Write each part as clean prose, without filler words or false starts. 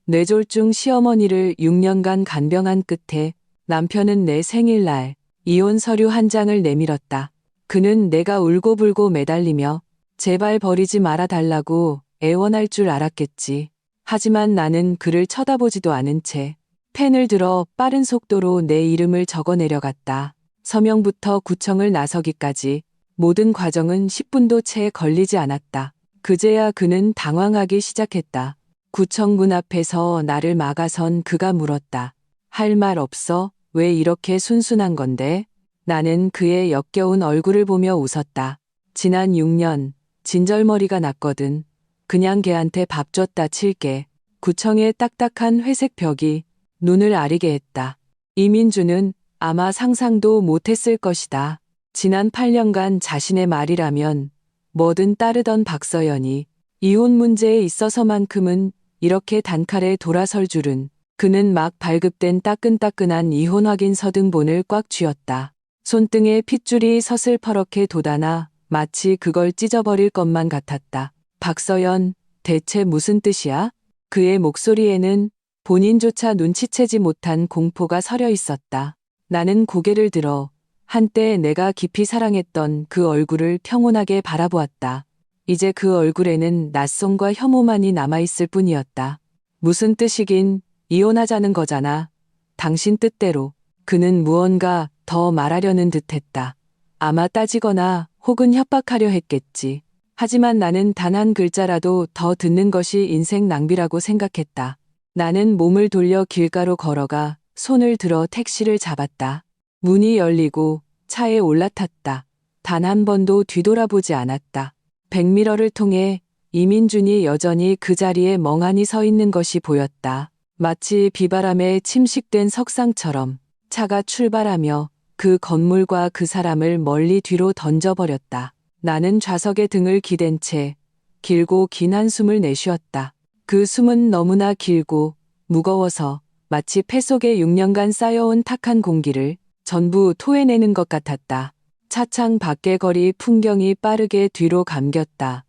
뇌졸중 시어머니를 6년간 간병한 끝에 남편은 내 생일날 이혼 서류 한 장을 내밀었다. 그는 내가 울고불고 매달리며 제발 버리지 말아달라고 애원할 줄 알았겠지. 하지만 나는 그를 쳐다보지도 않은 채 펜을 들어 빠른 속도로 내 이름을 적어 내려갔다. 서명부터 구청을 나서기까지 모든 과정은 10분도 채 걸리지 않았다. 그제야 그는 당황하기 시작했다. 구청 문 앞에서 나를 막아선 그가 물었다. 할 말 없어? 왜 이렇게 순순한 건데? 나는 그의 역겨운 얼굴을 보며 웃었다. 지난 6년 진절머리가 났거든. 그냥 걔한테 밥 줬다 칠게. 구청의 딱딱한 회색 벽이 눈을 아리게 했다. 이민주는 아마 상상도 못했을 것이다. 지난 8년간 자신의 말이라면 뭐든 따르던 박서연이 이혼 문제에 있어서만큼은 이렇게 단칼에 돌아설 줄은. 그는 막 발급된 따끈따끈한 이혼 확인 서등본을 꽉 쥐었다. 손등에 핏줄이 서슬퍼렇게 돋아나 마치 그걸 찢어버릴 것만 같았다. 박서연, 대체 무슨 뜻이야? 그의 목소리에는 본인조차 눈치채지 못한 공포가 서려 있었다. 나는 고개를 들어 한때 내가 깊이 사랑했던 그 얼굴을 평온하게 바라보았다. 이제 그 얼굴에는 낯섦과 혐오만이 남아있을 뿐이었다. 무슨 뜻이긴, 이혼하자는 거잖아. 당신 뜻대로. 그는 무언가 더 말하려는 듯했다. 아마 따지거나 혹은 협박하려 했겠지. 하지만 나는 단 한 글자라도 더 듣는 것이 인생 낭비라고 생각했다. 나는 몸을 돌려 길가로 걸어가 손을 들어 택시를 잡았다. 문이 열리고 차에 올라탔다. 단 한 번도 뒤돌아보지 않았다. 백미러를 통해 이민준이 여전히 그 자리에 멍하니 서 있는 것이 보였다. 마치 비바람에 침식된 석상처럼 차가 출발하며 그 건물과 그 사람을 멀리 뒤로 던져버렸다. 나는 좌석에 등을 기댄 채 길고 긴 한숨을 내쉬었다. 그 숨은 너무나 길고 무거워서 마치 폐 속에 6년간 쌓여온 탁한 공기를 전부 토해내는 것 같았다. 차창 밖의 거리 풍경이 빠르게 뒤로 감겼다.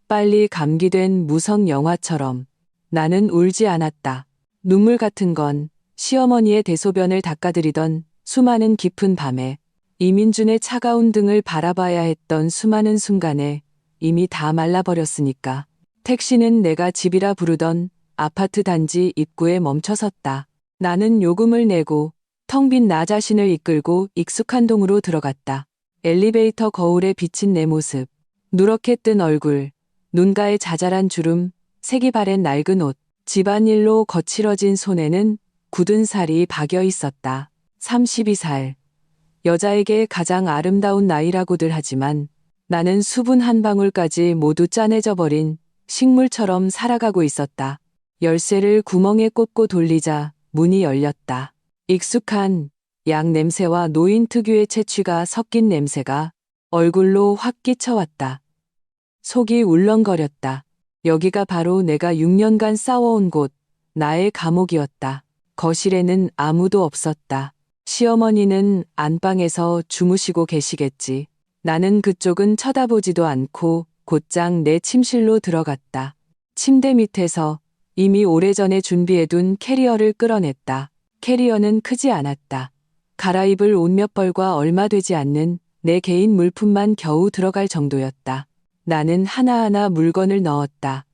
빨리 감기된 무성 영화처럼. 나는 울지 않았다. 눈물 같은 건 시어머니의 대소변을 닦아드리던 수많은 깊은 밤에 이민준의 차가운 등을 바라봐야 했던 수많은 순간에 이미 다 말라버렸으니까. 택시는 내가 집이라 부르던 아파트 단지 입구에 멈춰섰다. 나는 요금을 내고 텅 빈 나 자신을 이끌고 익숙한 동으로 들어갔다. 엘리베이터 거울에 비친 내 모습, 누렇게 뜬 얼굴, 눈가에 자잘한 주름, 색이 바랜 낡은 옷, 집안일로 거칠어진 손에는 굳은 살이 박여 있었다. 32살. 여자에게 가장 아름다운 나이라고들 하지만 나는 수분 한 방울까지 모두 짜내져 버린 식물처럼 살아가고 있었다. 열쇠를 구멍에 꽂고 돌리자 문이 열렸다. 익숙한 약 냄새와 노인 특유의 채취가 섞인 냄새가 얼굴로 확 끼쳐왔다. 속이 울렁거렸다. 여기가 바로 내가 6년간 싸워온 곳, 나의 감옥이었다. 거실에는 아무도 없었다. 시어머니는 안방에서 주무시고 계시겠지. 나는 그쪽은 쳐다보지도 않고 곧장 내 침실로 들어갔다. 침대 밑에서 이미 오래전에 준비해둔 캐리어를 끌어냈다. 캐리어는 크지 않았다. 갈아입을 옷 몇 벌과 얼마 되지 않는 내 개인 물품만 겨우 들어갈 정도였다. 나는 하나하나 물건을 넣었다.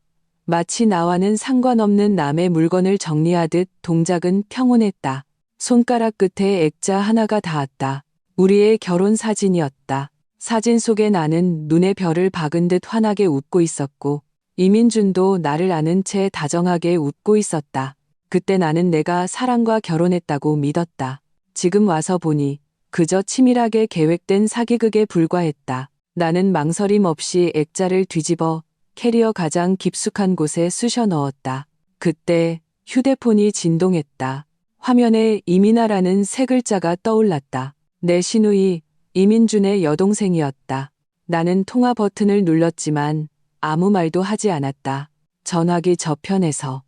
마치 나와는 상관없는 남의 물건을 정리하듯 동작은 평온했다. 손가락 끝에 액자 하나가 닿았다. 우리의 결혼 사진이었다. 사진 속에 나는 눈에 별을 박은 듯 환하게 웃고 있었고 이민준도 나를 아는 채 다정하게 웃고 있었다. 그때 나는 내가 사랑과 결혼했다고 믿었다. 지금 와서 보니 그저 치밀하게 계획된 사기극에 불과했다. 나는 망설임 없이 액자를 뒤집어 캐리어 가장 깊숙한 곳에 쑤셔 넣었다. 그때 휴대폰이 진동했다. 화면에 이민아라는 세 글자가 떠올랐다. 내 시누이 이민준의 여동생이었다. 나는 통화 버튼을 눌렀지만 아무 말도 하지 않았다. 전화기 저편에서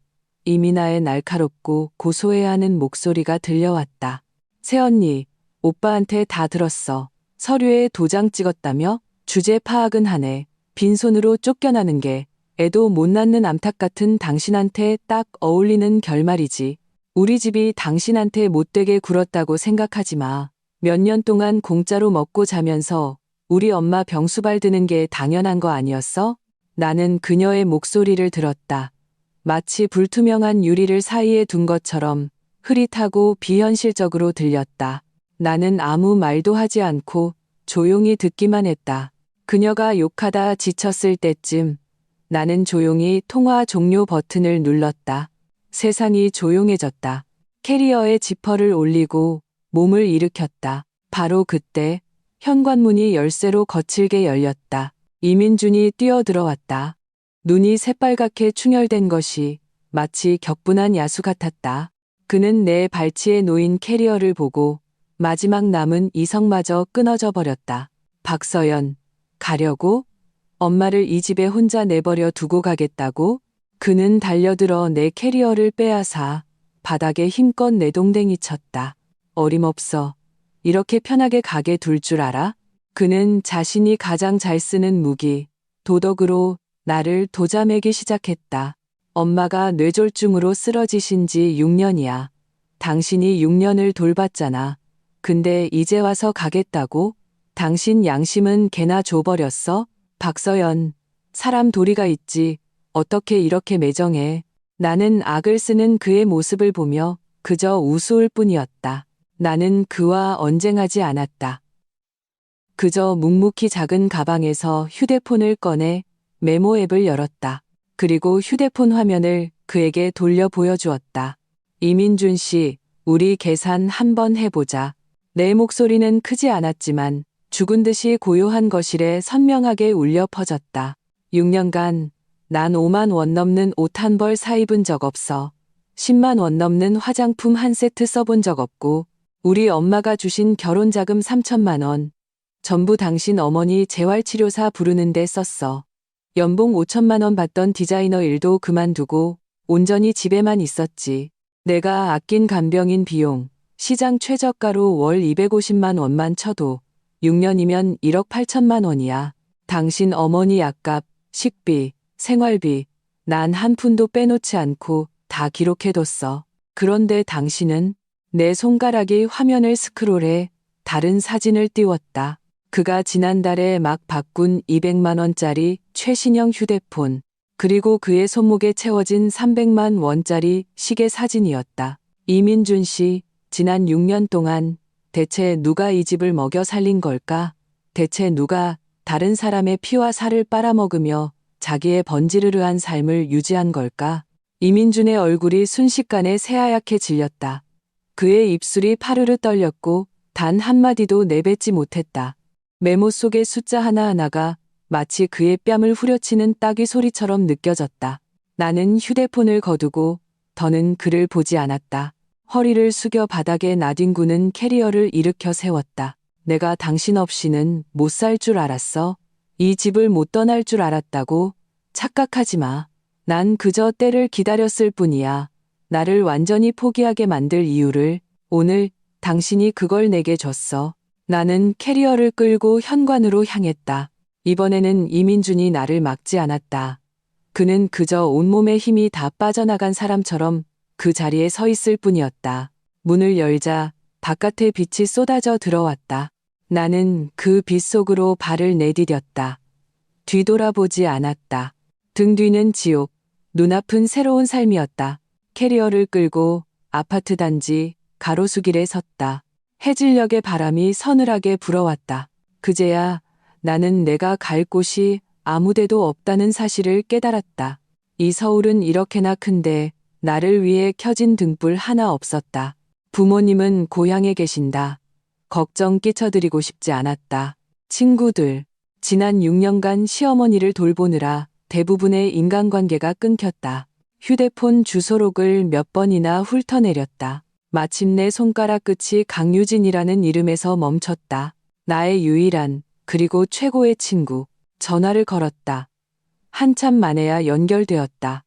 이민아의 날카롭고 고소해야 하는 목소리가 들려왔다. 새언니, 오빠한테 다 들었어. 서류에 도장 찍었다며? 주제 파악은 하네. 빈손으로 쫓겨나는 게 애도 못 낳는 암탉 같은 당신한테 딱 어울리는 결말이지. 우리 집이 당신한테 못되게 굴었다고 생각하지 마. 몇 년 동안 공짜로 먹고 자면서 우리 엄마 병수발 드는 게 당연한 거 아니었어? 나는 그녀의 목소리를 들었다. 마치 불투명한 유리를 사이에 둔 것처럼 흐릿하고 비현실적으로 들렸다. 나는 아무 말도 하지 않고 조용히 듣기만 했다. 그녀가 욕하다 지쳤을 때쯤 나는 조용히 통화 종료 버튼을 눌렀다. 세상이 조용해졌다. 캐리어에 지퍼를 올리고 몸을 일으켰다. 바로 그때 현관문이 열쇠로 거칠게 열렸다. 이민준이 뛰어들어왔다. 눈이 새빨갛게 충혈된 것이 마치 격분한 야수 같았다. 그는 내 발치에 놓인 캐리어를 보고 마지막 남은 이성마저 끊어져 버렸다. 박서연, 가려고? 엄마를 이 집에 혼자 내버려 두고 가겠다고? 그는 달려들어 내 캐리어를 빼앗아 바닥에 힘껏 내동댕이 쳤다. 어림없어. 이렇게 편하게 가게 둘 줄 알아? 그는 자신이 가장 잘 쓰는 무기, 도덕으로 나를 도자매기 시작했다. 엄마가 뇌졸중으로 쓰러지신 지 6년이야. 당신이 6년을 돌봤잖아. 근데 이제 와서 가겠다고? 당신 양심은 개나 줘버렸어? 박서연, 사람 도리가 있지. 어떻게 이렇게 매정해. 나는 악을 쓰는 그의 모습을 보며 그저 우스울 뿐이었다. 나는 그와 언쟁하지 않았다. 그저 묵묵히 작은 가방에서 휴대폰을 꺼내 메모 앱을 열었다. 그리고 휴대폰 화면을 그에게 돌려 보여주었다. 이민준 씨, 우리 계산 한번 해보자. 내 목소리는 크지 않았지만 죽은 듯이 고요한 거실에 선명하게 울려 퍼졌다. 6년간 난 5만 원 넘는 옷 한 벌 사입은 적 없어. 10만 원 넘는 화장품 한 세트 써본 적 없고 우리 엄마가 주신 결혼자금 3천만 원. 전부 당신 어머니 재활치료사 부르는데 썼어. 연봉 5천만 원 받던 디자이너 일도 그만두고 온전히 집에만 있었지. 내가 아낀 간병인 비용, 시장 최저가로 월 250만 원만 쳐도 6년이면 1억 8천만 원이야. 당신 어머니 약값, 식비, 생활비, 난 한 푼도 빼놓지 않고 다 기록해뒀어. 그런데 당신은 내 손가락이 화면을 스크롤해 다른 사진을 띄웠다. 그가 지난달에 막 바꾼 200만 원짜리 최신형 휴대폰, 그리고 그의 손목에 채워진 300만 원짜리 시계 사진이었다. 이민준 씨, 지난 6년 동안 대체 누가 이 집을 먹여 살린 걸까? 대체 누가 다른 사람의 피와 살을 빨아먹으며 자기의 번지르르한 삶을 유지한 걸까? 이민준의 얼굴이 순식간에 새하얗게 질렸다. 그의 입술이 파르르 떨렸고 단 한마디도 내뱉지 못했다. 메모 속의 숫자 하나하나가 마치 그의 뺨을 후려치는 따귀 소리처럼 느껴졌다. 나는 휴대폰을 거두고 더는 그를 보지 않았다. 허리를 숙여 바닥에 나뒹구는 캐리어를 일으켜 세웠다. 내가 당신 없이는 못 살 줄 알았어. 이 집을 못 떠날 줄 알았다고. 착각하지 마. 난 그저 때를 기다렸을 뿐이야. 나를 완전히 포기하게 만들 이유를. 오늘 당신이 그걸 내게 줬어. 나는 캐리어를 끌고 현관으로 향했다. 이번에는 이민준이 나를 막지 않았다. 그는 그저 온몸의 힘이 다 빠져나간 사람처럼 그 자리에 서 있을 뿐이었다. 문을 열자 바깥의 빛이 쏟아져 들어왔다. 나는 그 빛 속으로 발을 내디뎠다. 뒤돌아보지 않았다. 등 뒤는 지옥, 눈앞은 새로운 삶이었다. 캐리어를 끌고 아파트 단지 가로수길에 섰다. 해질녘의 바람이 서늘하게 불어왔다. 그제야 나는 내가 갈 곳이 아무데도 없다는 사실을 깨달았다. 이 서울은 이렇게나 큰데 나를 위해 켜진 등불 하나 없었다. 부모님은 고향에 계신다. 걱정 끼쳐드리고 싶지 않았다. 친구들, 지난 6년간 시어머니를 돌보느라 대부분의 인간관계가 끊겼다. 휴대폰 주소록을 몇 번이나 훑어내렸다. 마침내 손가락 끝이 강유진이라는 이름에서 멈췄다. 나의 유일한, 그리고 최고의 친구. 전화를 걸었다. 한참 만에야 연결되었다.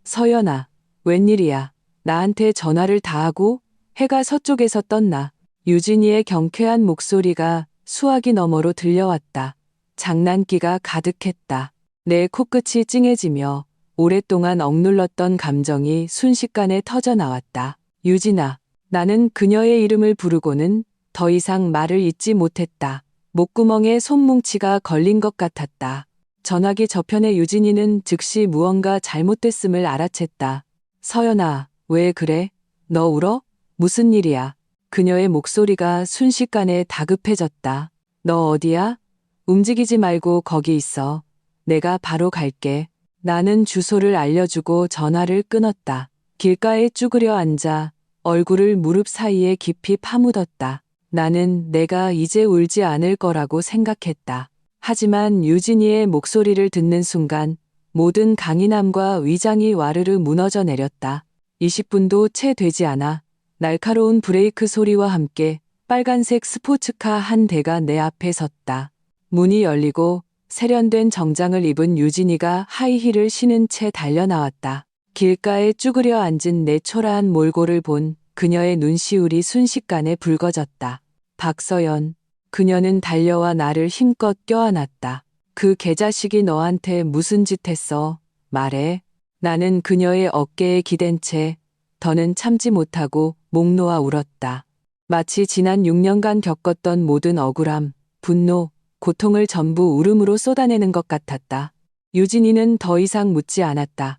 서연아, 웬일이야. 나한테 전화를 다 하고? 해가 서쪽에서 떴나. 유진이의 경쾌한 목소리가 수화기 너머로 들려왔다. 장난기가 가득했다. 내 코끝이 찡해지며 오랫동안 억눌렀던 감정이 순식간에 터져 나왔다. 유진아. 나는 그녀의 이름을 부르고는 더 이상 말을 잇지 못했다. 목구멍에 손뭉치가 걸린 것 같았다. 전화기 저편의 유진이는 즉시 무언가 잘못됐음을 알아챘다. 서연아, 왜 그래? 너 울어? 무슨 일이야? 그녀의 목소리가 순식간에 다급해졌다. 너 어디야? 움직이지 말고 거기 있어. 내가 바로 갈게. 나는 주소를 알려주고 전화를 끊었다. 길가에 쭈그려 앉아 얼굴을 무릎 사이에 깊이 파묻었다. 나는 내가 이제 울지 않을 거라고 생각했다. 하지만 유진이의 목소리를 듣는 순간 모든 강인함과 위장이 와르르 무너져 내렸다. 20분도 채 되지 않아 날카로운 브레이크 소리와 함께 빨간색 스포츠카 한 대가 내 앞에 섰다. 문이 열리고 세련된 정장을 입은 유진이가 하이힐을 신은 채 달려나왔다. 길가에 쭈그려 앉은 내 초라한 몰골을 본 그녀의 눈시울이 순식간에 붉어졌다. 박서연. 그녀는 달려와 나를 힘껏 껴안았다. 그 개자식이 너한테 무슨 짓 했어? 말해. 나는 그녀의 어깨에 기댄 채 더는 참지 못하고 목 놓아 울었다. 마치 지난 6년간 겪었던 모든 억울함, 분노, 고통을 전부 울음으로 쏟아내는 것 같았다. 유진이는 더 이상 묻지 않았다.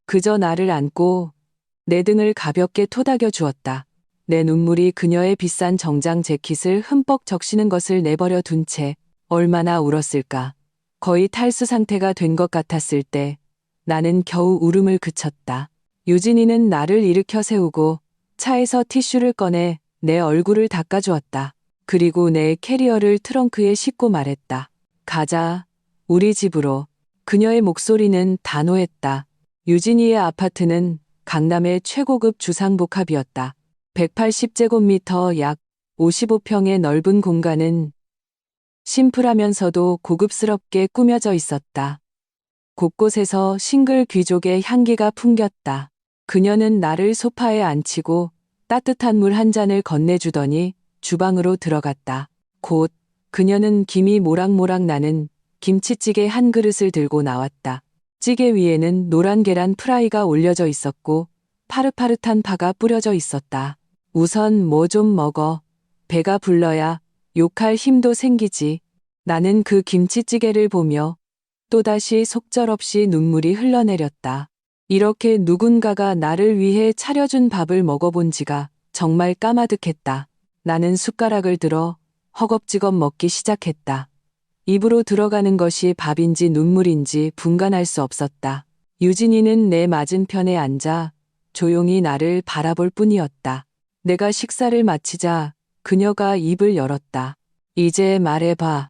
그저 나를 안고 내 등을 가볍게 토닥여 주었다. 내 눈물이 그녀의 비싼 정장 재킷을 흠뻑 적시는 것을 내버려 둔 채 얼마나 울었을까. 거의 탈수 상태가 된 것 같았을 때 나는 겨우 울음을 그쳤다. 유진이는 나를 일으켜 세우고 차에서 티슈를 꺼내 내 얼굴을 닦아주었다. 그리고 내 캐리어를 트렁크에 싣고 말했다. 가자. 우리 집으로. 그녀의 목소리는 단호했다. 유진이의 아파트는 강남의 최고급 주상복합이었다. 180제곱미터 약 55평의 넓은 공간은 심플하면서도 고급스럽게 꾸며져 있었다. 곳곳에서 싱글 귀족의 향기가 풍겼다. 그녀는 나를 소파에 앉히고 따뜻한 물 한 잔을 건네주더니 주방으로 들어갔다. 곧 그녀는 김이 모락모락 나는 김치찌개 한 그릇을 들고 나왔다. 찌개 위에는 노란 계란 프라이가 올려져 있었고 파릇파릇한 파가 뿌려져 있었다. 우선 뭐 좀 먹어. 배가 불러야 욕할 힘도 생기지. 나는 그 김치찌개를 보며 또다시 속절없이 눈물이 흘러내렸다. 이렇게 누군가가 나를 위해 차려준 밥을 먹어본 지가 정말 까마득했다. 나는 숟가락을 들어 허겁지겁 먹기 시작했다. 입으로 들어가는 것이 밥인지 눈물인지 분간할 수 없었다. 유진이는 내 맞은편에 앉아 조용히 나를 바라볼 뿐이었다. 내가 식사를 마치자 그녀가 입을 열었다. 이제 말해봐.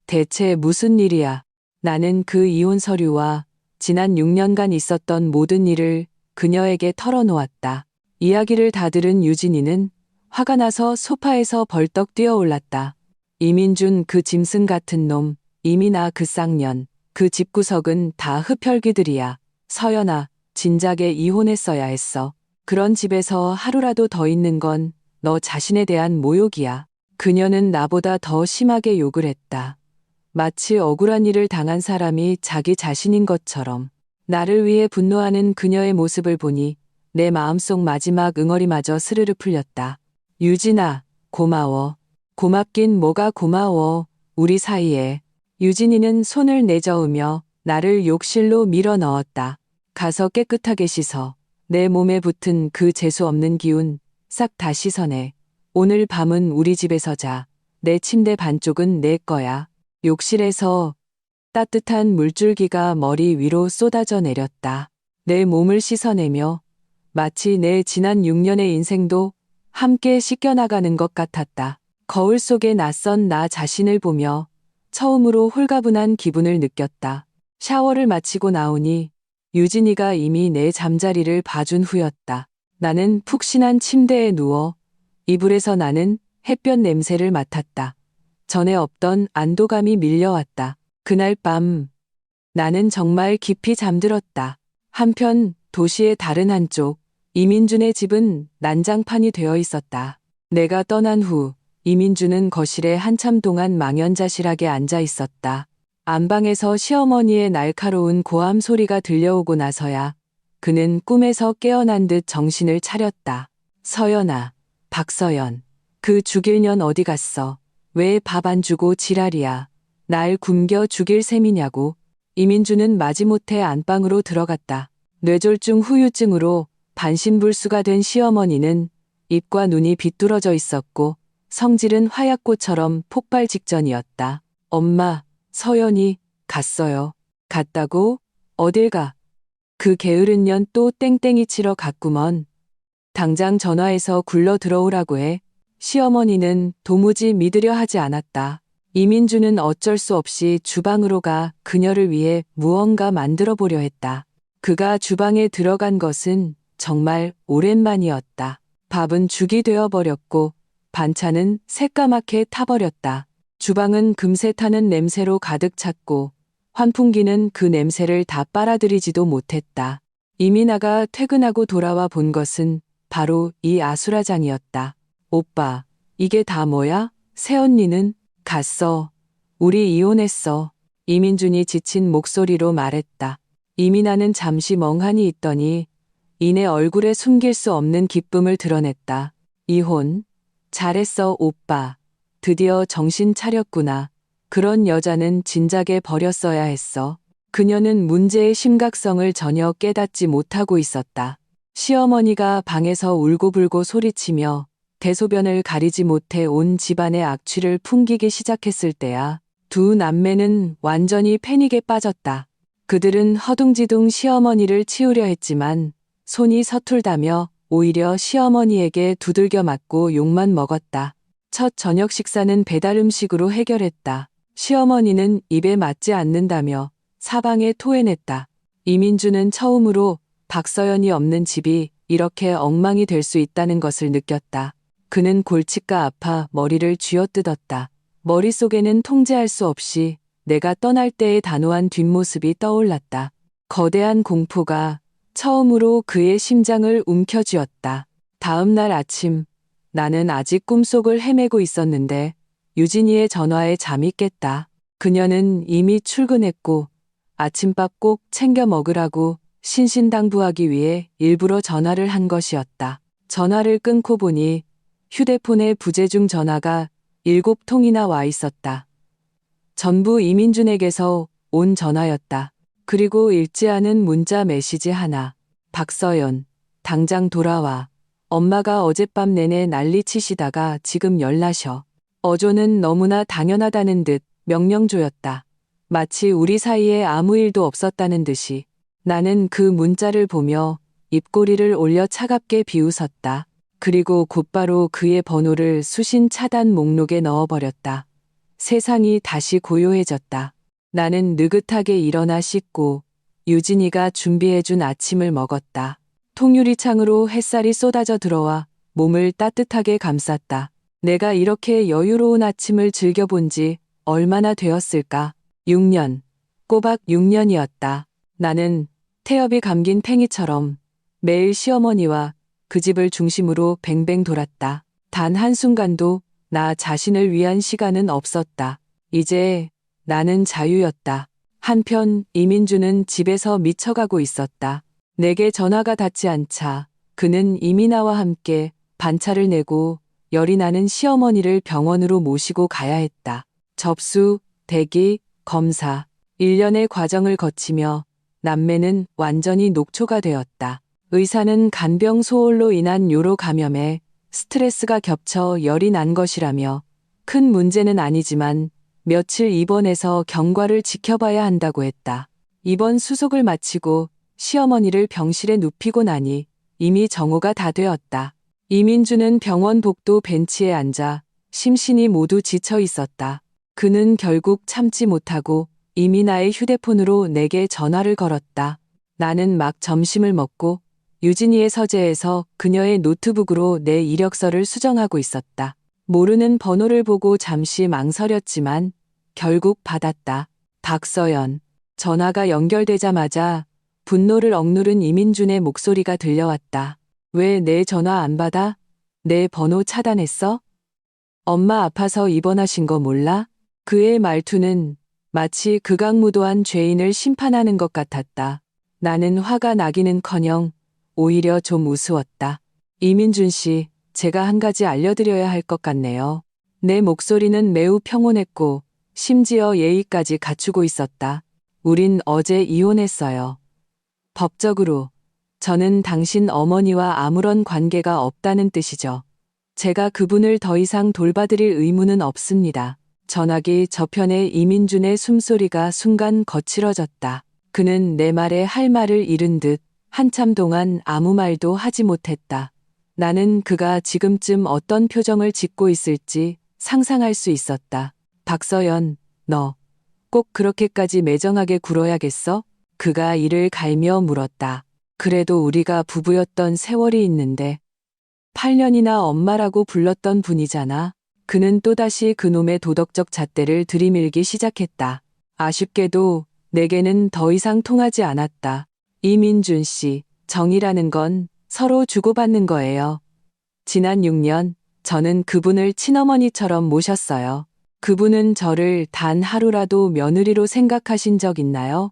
대체 무슨 일이야? 나는 그 이혼 서류와 지난 6년간 있었던 모든 일을 그녀에게 털어놓았다. 이야기를 다 들은 유진이는 화가 나서 소파에서 벌떡 뛰어올랐다. 이민준 그 짐승 같은 놈, 이민아 그 쌍년, 그 집구석은 다 흡혈귀들이야. 서연아, 진작에 이혼했어야 했어. 그런 집에서 하루라도 더 있는 건 너 자신에 대한 모욕이야. 그녀는 나보다 더 심하게 욕을 했다. 마치 억울한 일을 당한 사람이 자기 자신인 것처럼. 나를 위해 분노하는 그녀의 모습을 보니 내 마음속 마지막 응어리마저 스르르 풀렸다. 유진아, 고마워. 고맙긴 뭐가 고마워. 우리 사이에. 유진이는 손을 내저으며 나를 욕실로 밀어 넣었다. 가서 깨끗하게 씻어. 내 몸에 붙은 그 재수 없는 기운 싹 다 씻어내. 오늘 밤은 우리 집에서 자. 내 침대 반쪽은 내 거야. 욕실에서 따뜻한 물줄기가 머리 위로 쏟아져 내렸다. 내 몸을 씻어내며 마치 내 지난 6년의 인생도 함께 씻겨나가는 것 같았다. 거울 속에 낯선 나 자신을 보며 처음으로 홀가분한 기분을 느꼈다. 샤워를 마치고 나오니 유진이가 이미 내 잠자리를 봐준 후였다. 나는 푹신한 침대에 누워 이불에서 나는 햇볕 냄새를 맡았다. 전에 없던 안도감이 밀려왔다. 그날 밤 나는 정말 깊이 잠들었다. 한편 도시의 다른 한쪽 이민준의 집은 난장판이 되어 있었다. 내가 떠난 후 이민준은 거실에 한참 동안 망연자실하게 앉아 있었다. 안방에서 시어머니의 날카로운 고함 소리가 들려오고 나서야 그는 꿈에서 깨어난 듯 정신을 차렸다. 서연아, 박서연. 그 죽일 년 어디 갔어? 왜 밥 안 주고 지랄이야? 날 굶겨 죽일 셈이냐고. 이민주는 마지못해 안방으로 들어갔다. 뇌졸중 후유증으로 반신불수가 된 시어머니는 입과 눈이 비뚤어져 있었고 성질은 화약고처럼 폭발 직전이었다. 엄마, 서연이 갔어요. 갔다고? 어딜 가? 그 게으른 년 또 땡땡이 치러 갔구먼. 당장 전화해서 굴러 들어오라고 해. 시어머니는 도무지 믿으려 하지 않았다. 이민주는 어쩔 수 없이 주방으로 가 그녀를 위해 무언가 만들어 보려 했다. 그가 주방에 들어간 것은 정말 오랜만이었다. 밥은 죽이 되어버렸고 반찬은 새까맣게 타버렸다. 주방은 금세 타는 냄새로 가득 찼고 환풍기는 그 냄새를 다 빨아들이지도 못했다. 이민아가 퇴근하고 돌아와 본 것은 바로 이 아수라장이었다. 오빠, 이게 다 뭐야? 새언니는? 갔어. 우리 이혼했어. 이민준이 지친 목소리로 말했다. 이민아는 잠시 멍하니 있더니 이내 얼굴에 숨길 수 없는 기쁨을 드러냈다. 이혼? 잘했어, 오빠. 드디어 정신 차렸구나. 그런 여자는 진작에 버렸어야 했어. 그녀는 문제의 심각성을 전혀 깨닫지 못하고 있었다. 시어머니가 방에서 울고불고 소리치며 대소변을 가리지 못해 온 집안의 악취를 풍기기 시작했을 때야 두 남매는 완전히 패닉에 빠졌다. 그들은 허둥지둥 시어머니를 치우려 했지만 손이 서툴다며 오히려 시어머니에게 두들겨 맞고 욕만 먹었다. 첫 저녁 식사는 배달 음식으로 해결했다. 시어머니는 입에 맞지 않는다며 사방에 토해냈다. 이민주는 처음으로 박서연이 없는 집이 이렇게 엉망이 될 수 있다는 것을 느꼈다. 그는 골치가 아파 머리를 쥐어뜯었다. 머릿속에는 통제할 수 없이 내가 떠날 때의 단호한 뒷모습이 떠올랐다. 거대한 공포가 처음으로 그의 심장을 움켜쥐었다. 다음 날 아침, 나는 아직 꿈속을 헤매고 있었는데 유진이의 전화에 잠이 깼다. 그녀는 이미 출근했고 아침밥 꼭 챙겨 먹으라고 신신당부하기 위해 일부러 전화를 한 것이었다. 전화를 끊고 보니 휴대폰에 부재중 전화가 7통이나 와 있었다. 전부 이민준에게서 온 전화였다. 그리고 읽지 않은 문자 메시지 하나. 박서연, 당장 돌아와. 엄마가 어젯밤 내내 난리치시다가 지금 열나셔. 어조는 너무나 당연하다는 듯 명령조였다. 마치 우리 사이에 아무 일도 없었다는 듯이. 나는 그 문자를 보며 입꼬리를 올려 차갑게 비웃었다. 그리고 곧바로 그의 번호를 수신 차단 목록에 넣어버렸다. 세상이 다시 고요해졌다. 나는 느긋하게 일어나 씻고 유진이가 준비해준 아침을 먹었다. 통유리창으로 햇살이 쏟아져 들어와 몸을 따뜻하게 감쌌다. 내가 이렇게 여유로운 아침을 즐겨본 지 얼마나 되었을까? 6년. 꼬박 6년이었다. 나는 태엽이 감긴 팽이처럼 매일 시어머니와 그 집을 중심으로 뱅뱅 돌았다. 단 한순간도 나 자신을 위한 시간은 없었다. 이제 나는 자유였다. 한편 이민주는 집에서 미쳐가고 있었다. 내게 전화가 닿지 않자 그는 이민아와 함께 반차를 내고 열이 나는 시어머니를 병원으로 모시고 가야 했다. 접수, 대기, 검사, 일련의 과정을 거치며 남매는 완전히 녹초가 되었다. 의사는 간병 소홀로 인한 요로 감염에 스트레스가 겹쳐 열이 난 것이라며 큰 문제는 아니지만 며칠 입원해서 경과를 지켜봐야 한다고 했다. 입원 수속을 마치고 시어머니를 병실에 눕히고 나니 이미 정오가 다 되었다. 이민주는 병원 복도 벤치에 앉아 심신이 모두 지쳐 있었다. 그는 결국 참지 못하고 이민아의 휴대폰으로 내게 전화를 걸었다. 나는 막 점심을 먹고 유진이의 서재에서 그녀의 노트북으로 내 이력서를 수정하고 있었다. 모르는 번호를 보고 잠시 망설였지만 결국 받았다. 박서연. 전화가 연결되자마자 분노를 억누른 이민준의 목소리가 들려왔다. 왜 내 전화 안 받아? 내 번호 차단했어? 엄마 아파서 입원하신 거 몰라? 그의 말투는 마치 극악무도한 죄인을 심판하는 것 같았다. 나는 화가 나기는커녕 오히려 좀 우스웠다. 이민준 씨, 제가 한 가지 알려드려야 할 것 같네요. 내 목소리는 매우 평온했고 심지어 예의까지 갖추고 있었다. 우린 어제 이혼했어요. 법적으로 저는 당신 어머니와 아무런 관계가 없다는 뜻이죠. 제가 그분을 더 이상 돌봐드릴 의무는 없습니다. 전화기 저편에 이민준의 숨소리가 순간 거칠어졌다. 그는 내 말에 할 말을 잃은 듯 한참 동안 아무 말도 하지 못했다. 나는 그가 지금쯤 어떤 표정을 짓고 있을지 상상할 수 있었다. 박서연, 너 꼭 그렇게까지 매정하게 굴어야겠어? 그가 이를 갈며 물었다. 그래도 우리가 부부였던 세월이 있는데 8년이나 엄마라고 불렀던 분이잖아. 그는 또다시 그놈의 도덕적 잣대를 들이밀기 시작했다. 아쉽게도 내게는 더 이상 통하지 않았다. 이민준 씨, 정이라는 건 서로 주고받는 거예요. 지난 6년, 저는 그분을 친어머니처럼 모셨어요. 그분은 저를 단 하루라도 며느리로 생각하신 적 있나요?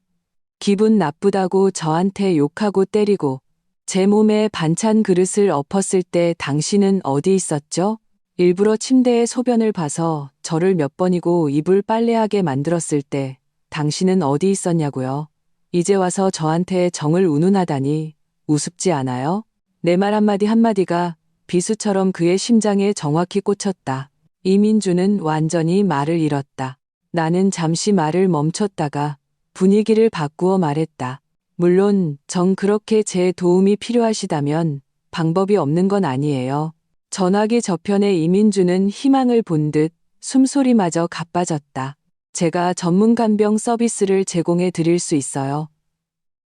기분 나쁘다고 저한테 욕하고 때리고 제 몸에 반찬 그릇을 엎었을 때 당신은 어디 있었죠? 일부러 침대에 소변을 봐서 저를 몇 번이고 이불 빨래하게 만들었을 때 당신은 어디 있었냐고요? 이제 와서 저한테 정을 운운하다니 우습지 않아요? 내 말 한마디 한마디가 비수처럼 그의 심장에 정확히 꽂혔다. 이민주는 완전히 말을 잃었다. 나는 잠시 말을 멈췄다가 분위기를 바꾸어 말했다. 물론 그렇게 제 도움이 필요하시다면 방법이 없는 건 아니에요. 전화기 저편에 이민주는 희망을 본 듯 숨소리마저 가빠졌다. 제가 전문 간병 서비스를 제공해 드릴 수 있어요.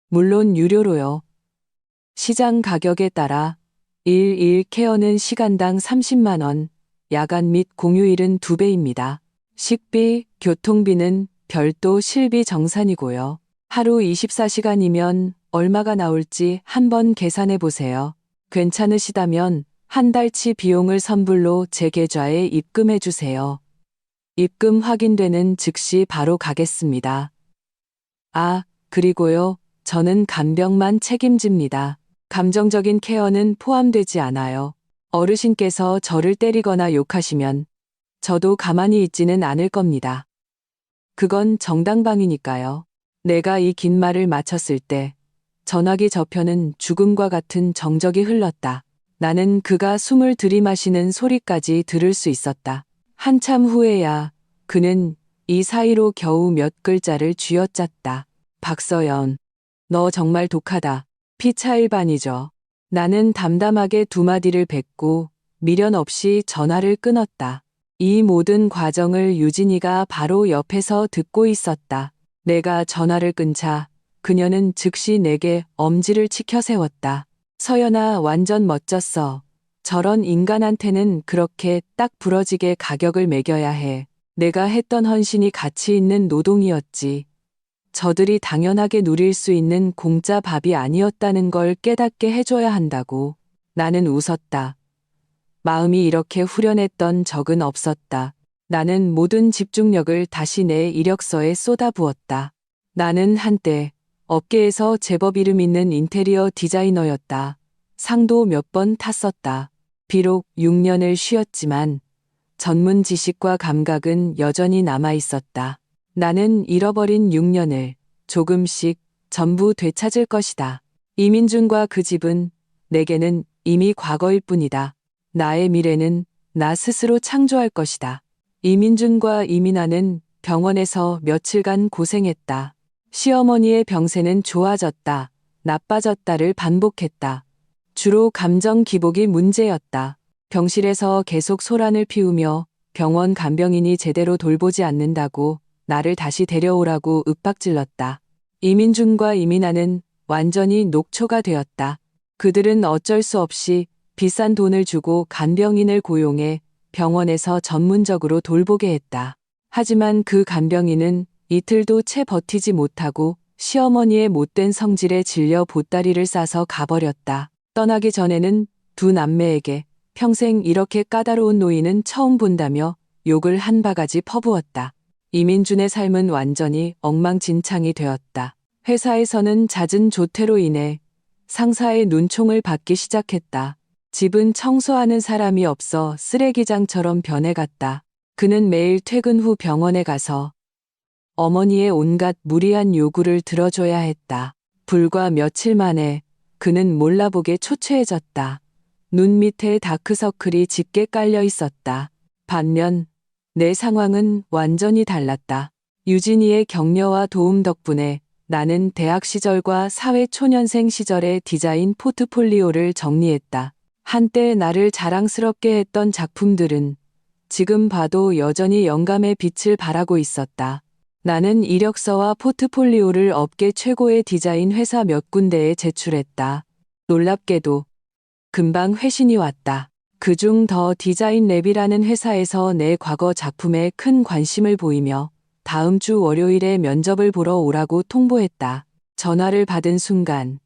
물론 유료로요. 시장 가격에 따라 일일 케어는 시간당 30만 원, 야간 및 공휴일은 2배입니다. 식비, 교통비는 별도 실비 정산이고요. 하루 24시간이면 얼마가 나올지 한번 계산해 보세요. 괜찮으시다면 한 달치 비용을 선불로 제 계좌에 입금해 주세요. 입금 확인되는 즉시 바로 가겠습니다. 아, 그리고요. 저는 간병만 책임집니다. 감정적인 케어는 포함되지 않아요. 어르신께서 저를 때리거나 욕하시면 저도 가만히 있지는 않을 겁니다. 그건 정당방위니까요. 내가 이 긴 말을 마쳤을 때 전화기 저편은 죽음과 같은 정적이 흘렀다. 나는 그가 숨을 들이마시는 소리까지 들을 수 있었다. 한참 후에야 그는 이 사이로 겨우 몇 글자를 쥐어짰다. 박서연, 너 정말 독하다. 피차일반이죠. 나는 담담하게 두 마디를 뱉고 미련 없이 전화를 끊었다. 이 모든 과정을 유진이가 바로 옆에서 듣고 있었다. 내가 전화를 끊자 그녀는 즉시 내게 엄지를 치켜 세웠다. 서연아, 완전 멋졌어. 저런 인간한테는 그렇게 딱 부러지게 가격을 매겨야 해. 내가 했던 헌신이 가치 있는 노동이었지. 저들이 당연하게 누릴 수 있는 공짜 밥이 아니었다는 걸 깨닫게 해줘야 한다고. 나는 웃었다. 마음이 이렇게 후련했던 적은 없었다. 나는 모든 집중력을 다시 내 이력서에 쏟아부었다. 나는 한때 업계에서 제법 이름 있는 인테리어 디자이너였다. 상도 몇 번 탔었다. 비록 6년을 쉬었지만 전문 지식과 감각은 여전히 남아 있었다. 나는 잃어버린 6년을 조금씩 전부 되찾을 것이다. 이민준과 그 집은 내게는 이미 과거일 뿐이다. 나의 미래는 나 스스로 창조할 것이다. 이민준과 이민아는 병원에서 며칠간 고생했다. 시어머니의 병세는 좋아졌다, 나빠졌다를 반복했다. 주로 감정 기복이 문제였다. 병실에서 계속 소란을 피우며 병원 간병인이 제대로 돌보지 않는다고 나를 다시 데려오라고 윽박질렀다. 이민준과 이민아는 완전히 녹초가 되었다. 그들은 어쩔 수 없이 비싼 돈을 주고 간병인을 고용해 병원에서 전문적으로 돌보게 했다. 하지만 그 간병인은 이틀도 채 버티지 못하고 시어머니의 못된 성질에 질려 보따리를 싸서 가버렸다. 떠나기 전에는 두 남매에게 평생 이렇게 까다로운 노인은 처음 본다며 욕을 한 바가지 퍼부었다. 이민준의 삶은 완전히 엉망진창이 되었다. 회사에서는 잦은 조퇴로 인해 상사의 눈총을 받기 시작했다. 집은 청소하는 사람이 없어 쓰레기장처럼 변해갔다. 그는 매일 퇴근 후 병원에 가서 어머니의 온갖 무리한 요구를 들어줘야 했다. 불과 며칠 만에 그는 몰라보게 초췌해졌다. 눈 밑에 다크서클이 짙게 깔려 있었다. 반면 내 상황은 완전히 달랐다. 유진이의 격려와 도움 덕분에 나는 대학 시절과 사회초년생 시절의 디자인 포트폴리오를 정리했다. 한때 나를 자랑스럽게 했던 작품들은 지금 봐도 여전히 영감의 빛을 발하고 있었다. 나는 이력서와 포트폴리오를 업계 최고의 디자인 회사 몇 군데에 제출했다. 놀랍게도 금방 회신이 왔다. 그중 더 디자인 랩이라는 회사에서 내 과거 작품에 큰 관심을 보이며 다음 주 월요일에 면접을 보러 오라고 통보했다. 전화를 받은 순간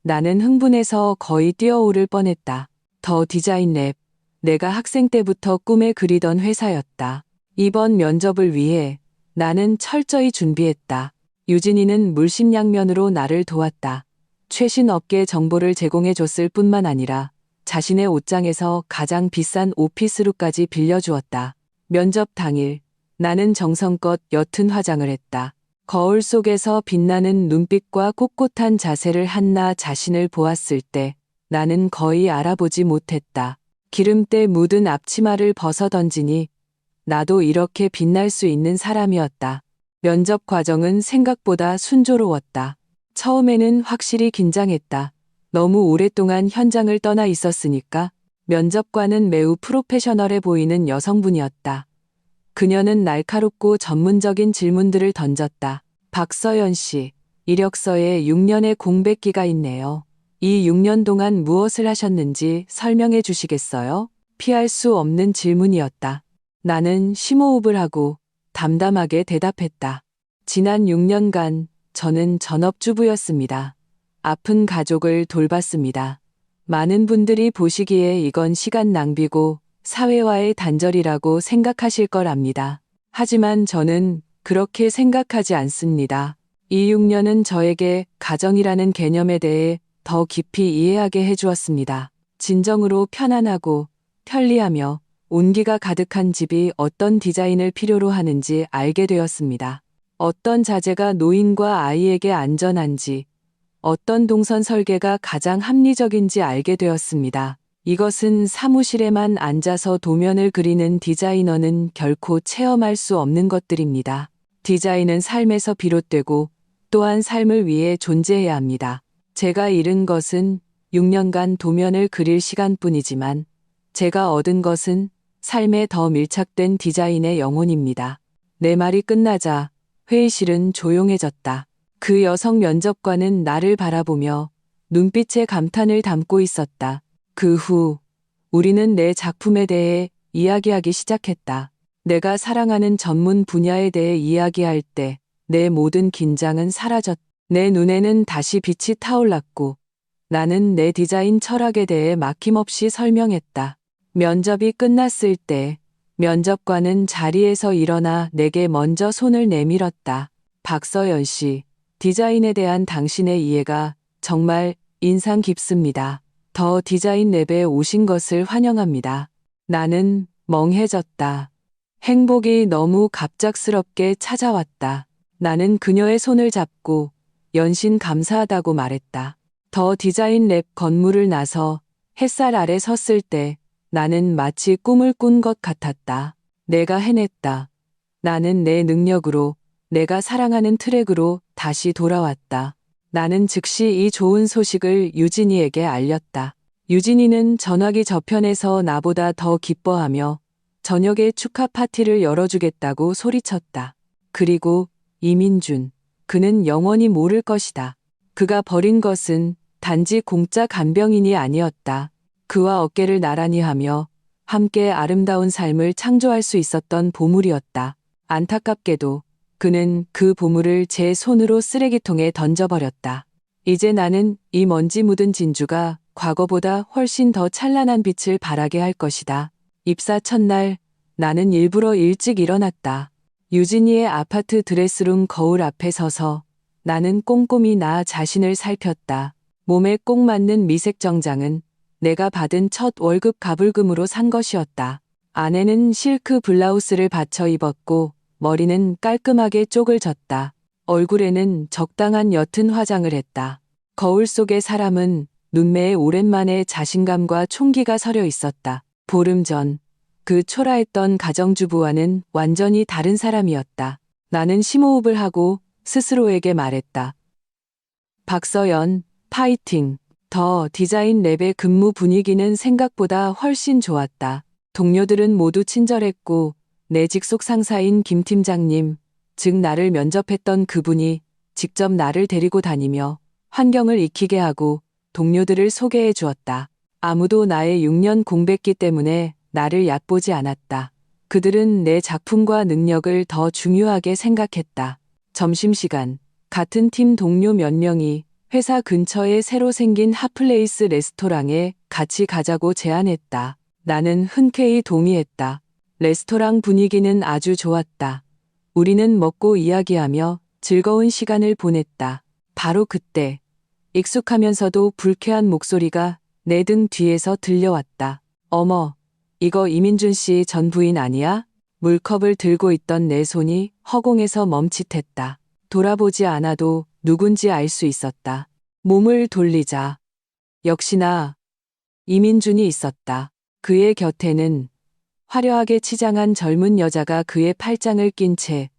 나는 흥분해서 거의 뛰어오를 뻔했다. 더 디자인 랩, 내가 학생 때부터 꿈에 그리던 회사였다. 이번 면접을 위해 나는 철저히 준비했다. 유진이는 물심양면으로 나를 도왔다. 최신 업계 정보를 제공해줬을 뿐만 아니라 자신의 옷장에서 가장 비싼 오피스룩까지 빌려주었다. 면접 당일 나는 정성껏 옅은 화장을 했다. 거울 속에서 빛나는 눈빛과 꼿꼿한 자세를 한 나 자신을 보았을 때 나는 거의 알아보지 못했다. 기름때 묻은 앞치마를 벗어던지니 나도 이렇게 빛날 수 있는 사람이었다. 면접 과정은 생각보다 순조로웠다. 처음에는 확실히 긴장했다. 너무 오랫동안 현장을 떠나 있었으니까. 면접관은 매우 프로페셔널해 보이는 여성분이었다. 그녀는 날카롭고 전문적인 질문들을 던졌다. 박서연 씨, 이력서에 6년의 공백기가 있네요. 이 6년 동안 무엇을 하셨는지 설명해 주시겠어요? 피할 수 없는 질문이었다. 나는 심호흡을 하고 담담하게 대답했다. 지난 6년간 저는 전업주부였습니다. 아픈 가족을 돌봤습니다. 많은 분들이 보시기에 이건 시간 낭비고 사회와의 단절이라고 생각하실 걸 압니다. 하지만 저는 그렇게 생각하지 않습니다. 이 6년은 저에게 가정이라는 개념에 대해 더 깊이 이해하게 해주었습니다. 진정으로 편안하고 편리하며 온기가 가득한 집이 어떤 디자인을 필요로 하는지 알게 되었습니다. 어떤 자재가 노인과 아이에게 안전한지, 어떤 동선 설계가 가장 합리적인지 알게 되었습니다. 이것은 사무실에만 앉아서 도면을 그리는 디자이너는 결코 체험할 수 없는 것들입니다. 디자인은 삶에서 비롯되고 또한 삶을 위해 존재해야 합니다. 제가 잃은 것은 6년간 도면을 그릴 시간뿐이지만 제가 얻은 것은 삶에 더 밀착된 디자인의 영혼입니다. 내 말이 끝나자 회의실은 조용해졌다. 그 여성 면접관은 나를 바라보며 눈빛에 감탄을 담고 있었다. 그 후 우리는 내 작품에 대해 이야기하기 시작했다. 내가 사랑하는 전문 분야에 대해 이야기할 때 내 모든 긴장은 사라졌다. 내 눈에는 다시 빛이 타올랐고 나는 내 디자인 철학에 대해 막힘없이 설명했다. 면접이 끝났을 때 면접관은 자리에서 일어나 내게 먼저 손을 내밀었다. 박서연 씨, 디자인에 대한 당신의 이해가 정말 인상 깊습니다. 더 디자인 랩에 오신 것을 환영합니다. 나는 멍해졌다. 행복이 너무 갑작스럽게 찾아왔다. 나는 그녀의 손을 잡고 연신 감사하다고 말했다. 더 디자인 랩 건물을 나서 햇살 아래 섰을 때 나는 마치 꿈을 꾼 것 같았다. 내가 해냈다. 나는 내 능력으로, 내가 사랑하는 트랙으로 다시 돌아왔다. 나는 즉시 이 좋은 소식을 유진이에게 알렸다. 유진이는 전화기 저편에서 나보다 더 기뻐하며 저녁에 축하 파티를 열어주겠다고 소리쳤다. 그리고 이민준, 그는 영원히 모를 것이다. 그가 버린 것은 단지 공짜 간병인이 아니었다. 그와 어깨를 나란히 하며 함께 아름다운 삶을 창조할 수 있었던 보물이었다. 안타깝게도 그는 그 보물을 제 손으로 쓰레기통에 던져버렸다. 이제 나는 이 먼지 묻은 진주가 과거보다 훨씬 더 찬란한 빛을 발하게 할 것이다. 입사 첫날 나는 일부러 일찍 일어났다. 유진이의 아파트 드레스룸 거울 앞에 서서 나는 꼼꼼히 나 자신을 살폈다. 몸에 꼭 맞는 미색 정장은 내가 받은 첫 월급 가불금으로 산 것이었다. 아내는 실크 블라우스를 받쳐 입었고 머리는 깔끔하게 쪽을 졌다. 얼굴에는 적당한 옅은 화장을 했다. 거울 속의 사람은 눈매에 오랜만에 자신감과 총기가 서려 있었다. 보름 전 그 초라했던 가정주부와는 완전히 다른 사람이었다. 나는 심호흡을 하고 스스로에게 말했다. 박서연, 파이팅. 더 디자인 랩의 근무 분위기는 생각보다 훨씬 좋았다. 동료들은 모두 친절했고 내 직속 상사인 김 팀장님, 즉 나를 면접했던 그분이 직접 나를 데리고 다니며 환경을 익히게 하고 동료들을 소개해 주었다. 아무도 나의 6년 공백기 때문에 나를 얕보지 않았다. 그들은 내 작품과 능력을 더 중요하게 생각했다. 점심시간, 같은 팀 동료 몇 명이 회사 근처에 새로 생긴 핫플레이스 레스토랑에 같이 가자고 제안했다. 나는 흔쾌히 동의했다. 레스토랑 분위기는 아주 좋았다. 우리는 먹고 이야기하며 즐거운 시간을 보냈다. 바로 그때 익숙하면서도 불쾌한 목소리가 내 등 뒤에서 들려왔다. 어머, 이거 이민준 씨 전 부인 아니야? 물컵을 들고 있던 내 손이 허공에서 멈칫했다. 돌아보지 않아도 누군지 알 수 있었다. 몸을 돌리자. 역시나 이민준이 있었다. 그의 곁에는 화려하게 치장한 젊은 여자가 그의 팔짱을 낀 채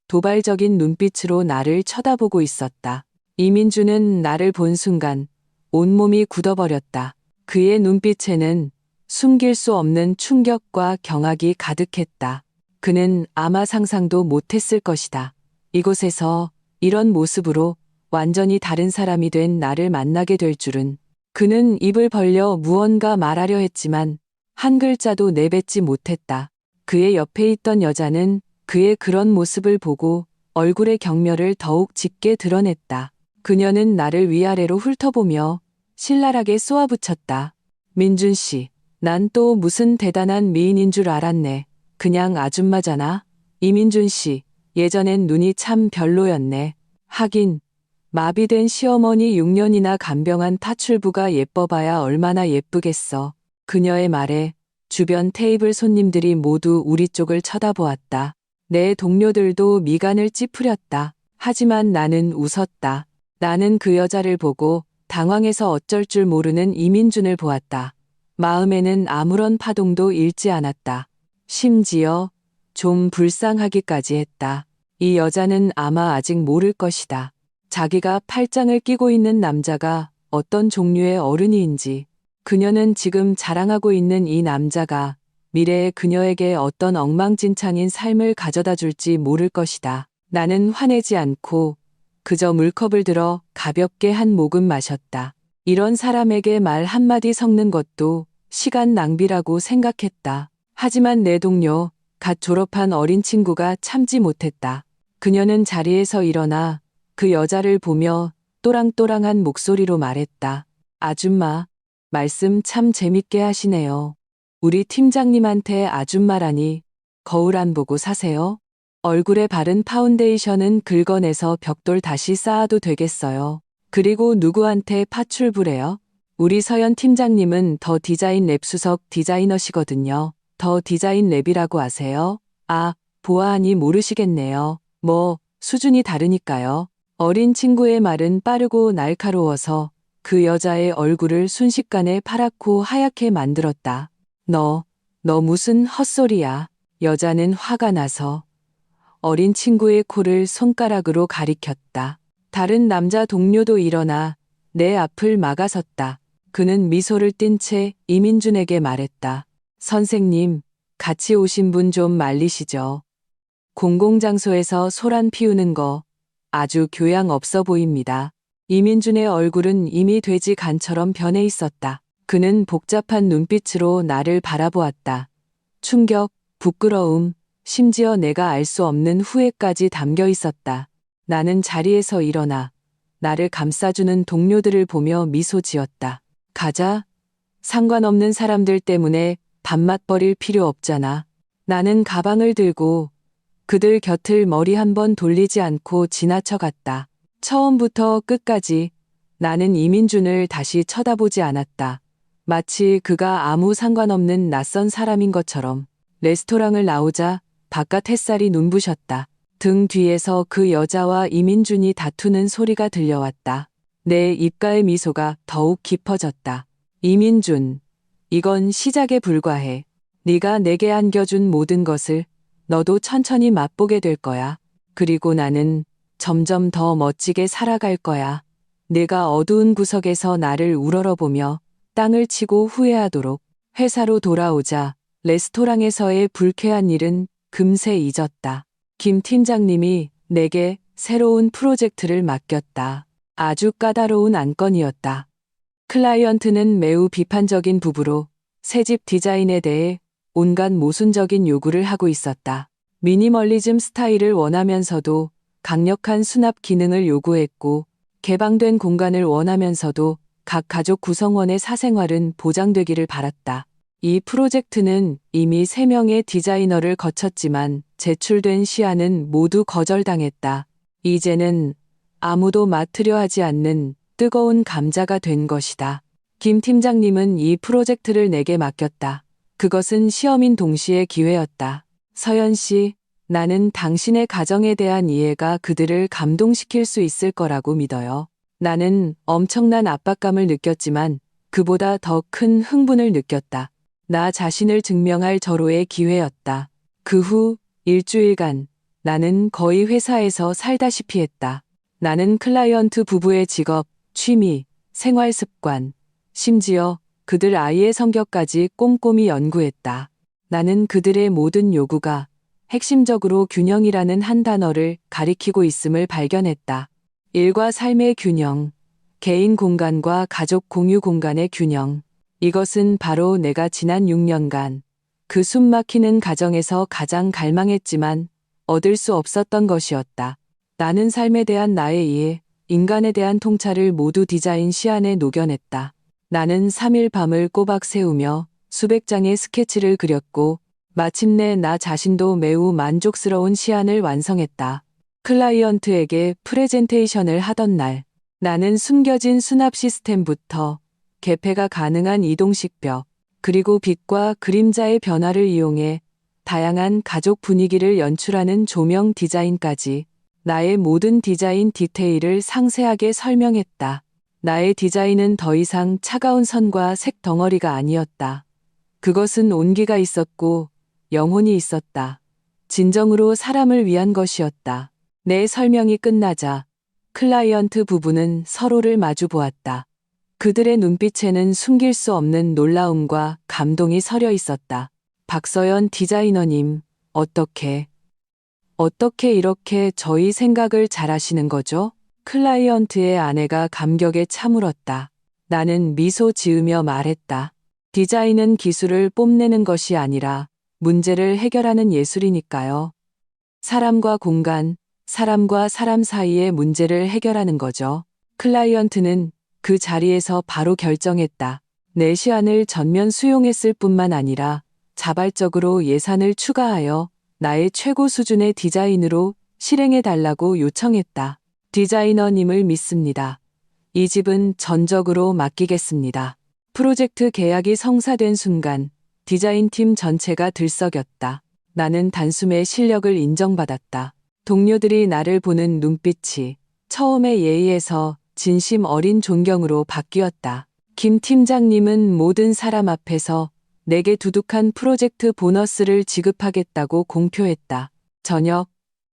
도발적인 눈빛으로 나를 쳐다보고 있었다. 이민준은 나를 본 순간 온몸이 굳어버렸다. 그의 눈빛에는 숨길 수 없는 충격과 경악이 가득했다. 그는 아마 상상도 못했을 것이다. 이곳에서 이런 모습으로 완전히 다른 사람이 된 나를 만나게 될 줄은. 그는 입을 벌려 무언가 말하려 했지만 한 글자도 내뱉지 못했다. 그의 옆에 있던 여자는 그의 그런 모습을 보고 얼굴의 경멸을 더욱 짙게 드러냈다. 그녀는 나를 위아래로 훑어보며 신랄하게 쏘아붙였다. 민준 씨, 난 또 무슨 대단한 미인인 줄 알았네. 그냥 아줌마잖아. 이민준 씨, 예전엔 눈이 참 별로였네. 하긴 마비된 시어머니 6년이나 간병한 파출부가 예뻐봐야 얼마나 예쁘겠어. 그녀의 말에 주변 테이블 손님들이 모두 우리 쪽을 쳐다보았다. 내 동료들도 미간을 찌푸렸다. 하지만 나는 웃었다. 나는 그 여자를 보고 당황해서 어쩔 줄 모르는 이민준을 보았다. 마음에는 아무런 파동도 일지 않았다. 심지어 좀 불쌍하기까지 했다. 이 여자는 아마 아직 모를 것이다. 자기가 팔짱을 끼고 있는 남자가 어떤 종류의 어른이인지, 그녀는 지금 자랑하고 있는 이 남자가 미래의 그녀에게 어떤 엉망진창인 삶을 가져다 줄지 모를 것이다. 나는 화내지 않고 그저 물컵을 들어 가볍게 한 모금 마셨다. 이런 사람에게 말 한마디 섞는 것도 시간 낭비라고 생각했다. 하지만 내 동료, 갓 졸업한 어린 친구가 참지 못했다. 그녀는 자리에서 일어나 그 여자를 보며 또랑또랑한 목소리로 말했다. 아줌마, 말씀 참 재밌게 하시네요. 우리 팀장님한테 아줌마라니 거울 안 보고 사세요? 얼굴에 바른 파운데이션은 긁어내서 벽돌 다시 쌓아도 되겠어요. 그리고 누구한테 파출부래요? 우리 서연 팀장님은 더 디자인 랩 수석 디자이너시거든요. 더 디자인 랩이라고 아세요? 아, 보아하니 모르시겠네요. 뭐, 수준이 다르니까요. 어린 친구의 말은 빠르고 날카로워서 그 여자의 얼굴을 순식간에 파랗고 하얗게 만들었다. 너 무슨 헛소리야. 여자는 화가 나서 어린 친구의 코를 손가락으로 가리켰다. 다른 남자 동료도 일어나 내 앞을 막아섰다. 그는 미소를 띤 채 이민준에게 말했다. 선생님, 같이 오신 분 좀 말리시죠. 공공장소에서 소란 피우는 거 아주 교양 없어 보입니다. 이민준의 얼굴은 이미 돼지 간처럼 변해 있었다. 그는 복잡한 눈빛으로 나를 바라보았다. 충격, 부끄러움, 심지어 내가 알 수 없는 후회까지 담겨 있었다. 나는 자리에서 일어나 나를 감싸주는 동료들을 보며 미소 지었다. 가자. 상관없는 사람들 때문에 밥맛 버릴 필요 없잖아. 나는 가방을 들고 그들 곁을 머리 한번 돌리지 않고 지나쳐갔다. 처음부터 끝까지 나는 이민준을 다시 쳐다보지 않았다. 마치 그가 아무 상관없는 낯선 사람인 것처럼. 레스토랑을 나오자 바깥 햇살이 눈부셨다. 등 뒤에서 그 여자와 이민준이 다투는 소리가 들려왔다. 내 입가의 미소가 더욱 깊어졌다. 이민준, 이건 시작에 불과해. 네가 내게 안겨준 모든 것을 너도 천천히 맛보게 될 거야. 그리고 나는 점점 더 멋지게 살아갈 거야. 내가 어두운 구석에서 나를 우러러보며 땅을 치고 후회하도록. 회사로 돌아오자 레스토랑에서의 불쾌한 일은 금세 잊었다. 김 팀장님이 내게 새로운 프로젝트를 맡겼다. 아주 까다로운 안건이었다. 클라이언트는 매우 비판적인 부부로 새집 디자인에 대해 온갖 모순적인 요구를 하고 있었다. 미니멀리즘 스타일을 원하면서도 강력한 수납 기능을 요구했고, 개방된 공간을 원하면서도 각 가족 구성원의 사생활은 보장되기를 바랐다. 이 프로젝트는 이미 3명의 디자이너를 거쳤지만 제출된 시안은 모두 거절당했다. 이제는 아무도 맡으려 하지 않는 뜨거운 감자가 된 것이다. 김 팀장님은 이 프로젝트를 내게 맡겼다. 그것은 시험인 동시에 기회였다. 서연 씨, 나는 당신의 가정에 대한 이해가 그들을 감동시킬 수 있을 거라고 믿어요. 나는 엄청난 압박감을 느꼈지만 그보다 더 큰 흥분을 느꼈다. 나 자신을 증명할 절호의 기회였다. 그 후 일주일간 나는 거의 회사에서 살다시피 했다. 나는 클라이언트 부부의 직업, 취미, 생활 습관, 심지어 그들 아이의 성격까지 꼼꼼히 연구했다. 나는 그들의 모든 요구가 핵심적으로 균형이라는 한 단어를 가리키고 있음을 발견했다. 일과 삶의 균형, 개인 공간과 가족 공유 공간의 균형. 이것은 바로 내가 지난 6년간 그 숨막히는 가정에서 가장 갈망했지만 얻을 수 없었던 것이었다. 나는 삶에 대한 나의 이해, 인간에 대한 통찰을 모두 디자인 시안에 녹여냈다. 나는 3일 밤을 꼬박 새우며 수백 장의 스케치를 그렸고 마침내 나 자신도 매우 만족스러운 시안을 완성했다. 클라이언트에게 프레젠테이션을 하던 날, 나는 숨겨진 수납 시스템부터 개폐가 가능한 이동식 벽, 그리고 빛과 그림자의 변화를 이용해 다양한 가족 분위기를 연출하는 조명 디자인까지 나의 모든 디자인 디테일을 상세하게 설명했다. 나의 디자인은 더 이상 차가운 선과 색 덩어리가 아니었다. 그것은 온기가 있었고 영혼이 있었다. 진정으로 사람을 위한 것이었다. 내 설명이 끝나자 클라이언트 부부는 서로를 마주 보았다. 그들의 눈빛에는 숨길 수 없는 놀라움과 감동이 서려 있었다. 박서연 디자이너님, 어떻게 이렇게 저희 생각을 잘 하시는 거죠? 클라이언트의 아내가 감격에 차물었다. 나는 미소 지으며 말했다. 디자인은 기술을 뽐내는 것이 아니라 문제를 해결하는 예술이니까요. 사람과 공간, 사람과 사람 사이의 문제를 해결하는 거죠. 클라이언트는 그 자리에서 바로 결정했다. 내 시안을 전면 수용했을 뿐만 아니라 자발적으로 예산을 추가하여 나의 최고 수준의 디자인으로 실행해달라고 요청했다. 디자이너님을 믿습니다. 이 집은 전적으로 맡기겠습니다. 프로젝트 계약이 성사된 순간 디자인팀 전체가 들썩였다. 나는 단숨에 실력을 인정받았다. 동료들이 나를 보는 눈빛이 처음의 예의에서 진심 어린 존경으로 바뀌었다. 김 팀장님은 모든 사람 앞에서 내게 두둑한 프로젝트 보너스를 지급하겠다고 공표했다. 저녁,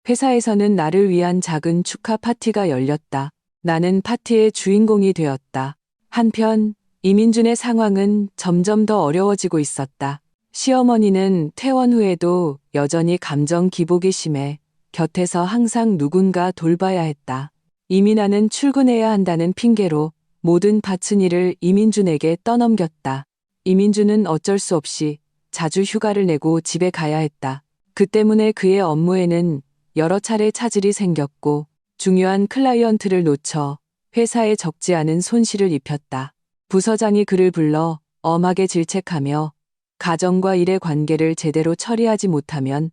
회사에서는 나를 위한 작은 축하 파티가 열렸다. 나는 파티의 주인공이 되었다. 한편 이민준의 상황은 점점 더 어려워지고 있었다. 시어머니는 퇴원 후에도 여전히 감정 기복이 심해 곁에서 항상 누군가 돌봐야 했다. 이민아는 출근해야 한다는 핑계로 모든 바친 일을 이민준에게 떠넘겼다. 이민준은 어쩔 수 없이 자주 휴가를 내고 집에 가야 했다. 그 때문에 그의 업무에는 여러 차례 차질이 생겼고 중요한 클라이언트를 놓쳐 회사에 적지 않은 손실을 입혔다. 부서장이 그를 불러 엄하게 질책하며 가정과 일의 관계를 제대로 처리하지 못하면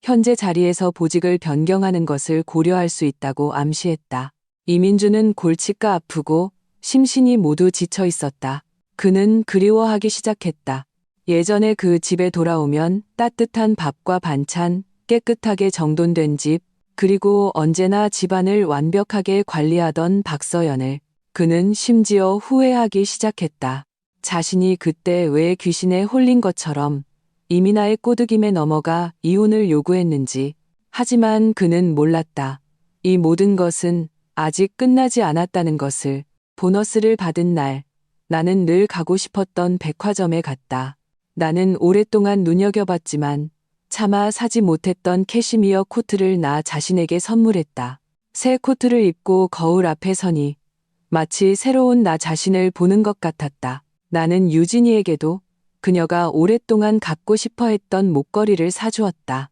현재 자리에서 보직을 변경하는 것을 고려할 수 있다고 암시했다. 이민주는 골치가 아프고 심신이 모두 지쳐 있었다. 그는 그리워하기 시작했다. 예전에 그 집에 돌아오면 따뜻한 밥과 반찬, 깨끗하게 정돈된 집, 그리고 언제나 집안을 완벽하게 관리하던 박서연을 그는 심지어 후회하기 시작했다. 자신이 그때 왜 귀신에 홀린 것처럼 이민아의 꼬드김에 넘어가 이혼을 요구했는지. 하지만 그는 몰랐다. 이 모든 것은 아직 끝나지 않았다는 것을. 보너스를 받은 날, 나는 늘 가고 싶었던 백화점에 갔다. 나는 오랫동안 눈여겨봤지만 차마 사지 못했던 캐시미어 코트를 나 자신에게 선물했다. 새 코트를 입고 거울 앞에 서니 마치 새로운 나 자신을 보는 것 같았다. 나는 유진이에게도 그녀가 오랫동안 갖고 싶어 했던 목걸이를 사주었다.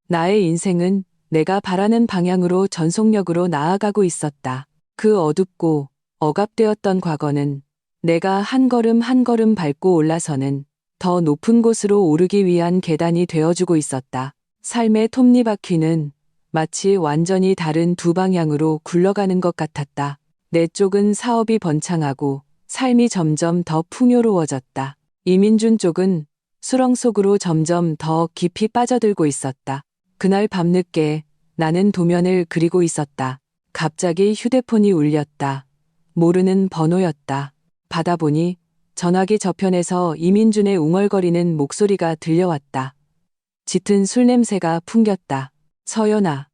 나의 인생은 내가 바라는 방향으로 전속력으로 나아가고 있었다. 그 어둡고 억압되었던 과거는 내가 한 걸음 한 걸음 밟고 올라서는 더 높은 곳으로 오르기 위한 계단이 되어주고 있었다. 삶의 톱니바퀴는 마치 완전히 다른 두 방향으로 굴러가는 것 같았다. 내 쪽은 사업이 번창하고 삶이 점점 더 풍요로워졌다. 이민준 쪽은 수렁 속으로 점점 더 깊이 빠져들고 있었다. 그날 밤늦게 나는 도면을 그리고 있었다. 갑자기 휴대폰이 울렸다. 모르는 번호였다. 받아보니 전화기 저편에서 이민준의 웅얼거리는 목소리가 들려왔다. 짙은 술 냄새가 풍겼다. 서연아,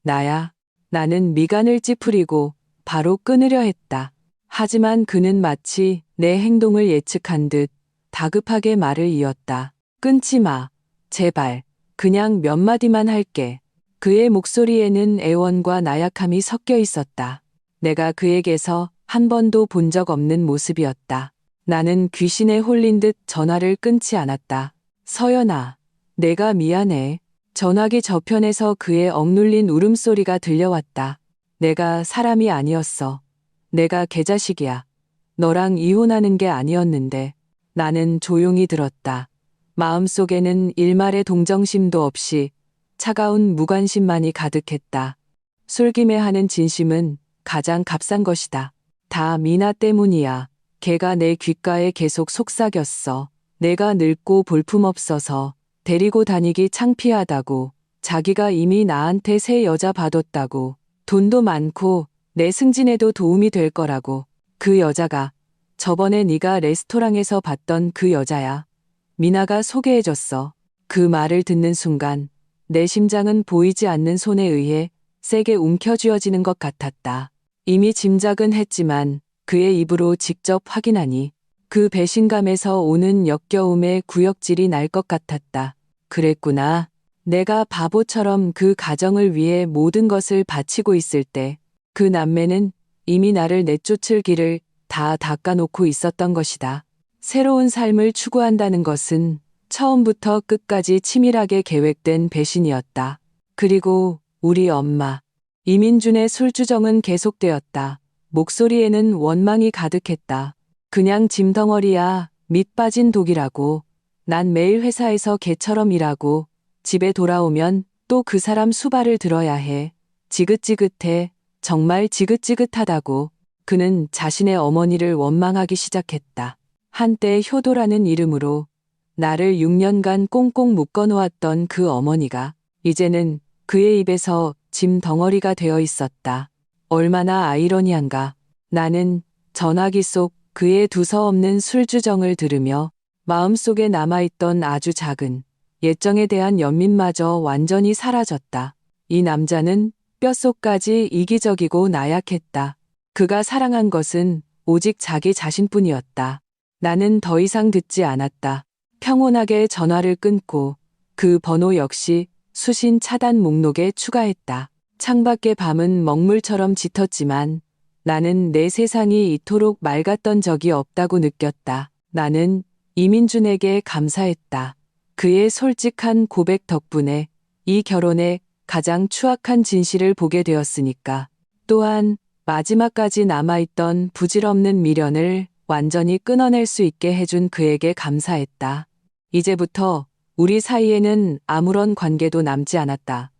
나야. 나는 미간을 찌푸리고 바로 끊으려 했다. 하지만 그는 마치 내 행동을 예측한 듯 다급하게 말을 이었다. 끊지 마. 제발. 그냥 몇 마디만 할게. 그의 목소리에는 애원과 나약함이 섞여 있었다. 내가 그에게서 한 번도 본 적 없는 모습이었다. 나는 귀신에 홀린 듯 전화를 끊지 않았다. 서연아, 내가 미안해. 전화기 저편에서 그의 억눌린 울음소리가 들려왔다. 내가 사람이 아니었어. 내가 개자식이야. 너랑 이혼하는 게 아니었는데. 나는 조용히 들었다. 마음속에는 일말의 동정심도 없이 차가운 무관심만이 가득했다. 술김에 하는 진심은 가장 값싼 것이다. 다 미나 때문이야. 걔가 내 귓가에 계속 속삭였어. 내가 늙고 볼품없어서 데리고 다니기 창피하다고. 자기가 이미 나한테 새 여자 봐뒀다고. 돈도 많고 내 승진에도 도움이 될 거라고. 그 여자가 저번에 네가 레스토랑에서 봤던 그 여자야. 미나가 소개해줬어. 그 말을 듣는 순간 내 심장은 보이지 않는 손에 의해 세게 움켜쥐어지는 것 같았다. 이미 짐작은 했지만 그의 입으로 직접 확인하니 그 배신감에서 오는 역겨움의 구역질이 날 것 같았다. 그랬구나. 내가 바보처럼 그 가정을 위해 모든 것을 바치고 있을 때 그 남매는 이미 나를 내쫓을 길을 다 닦아놓고 있었던 것이다. 새로운 삶을 추구한다는 것은 처음부터 끝까지 치밀하게 계획된 배신이었다. 그리고 우리 엄마. 이민준의 술주정은 계속되었다. 목소리에는 원망이 가득했다. 그냥 짐덩어리야. 밑 빠진 독이라고. 난 매일 회사에서 개처럼 일하고 집에 돌아오면 또 그 사람 수발을 들어야 해. 지긋지긋해. 정말 지긋지긋하다고. 그는 자신의 어머니를 원망하기 시작했다. 한때 효도라는 이름으로 나를 6년간 꽁꽁 묶어놓았던 그 어머니가 이제는 그의 입에서 짐 덩어리가 되어 있었다. 얼마나 아이러니한가. 나는 전화기 속 그의 두서없는 술주정을 들으며 마음속에 남아있던 아주 작은 예정에 대한 연민마저 완전히 사라졌다. 이 남자는 뼛속까지 이기적이고 나약했다. 그가 사랑한 것은 오직 자기 자신뿐이었다. 나는 더 이상 듣지 않았다. 평온하게 전화를 끊고 그 번호 역시 수신 차단 목록에 추가했다. 창밖의 밤은 먹물처럼 짙었지만 나는 내 세상이 이토록 맑았던 적이 없다고 느꼈다. 나는 이민준에게 감사했다. 그의 솔직한 고백 덕분에 이 결혼의 가장 추악한 진실을 보게 되었으니까. 또한 마지막까지 남아있던 부질없는 미련을 완전히 끊어낼 수 있게 해준 그에게 감사했다. 이제부터 우리 사이에는 아무런 관계도 남지 않았다.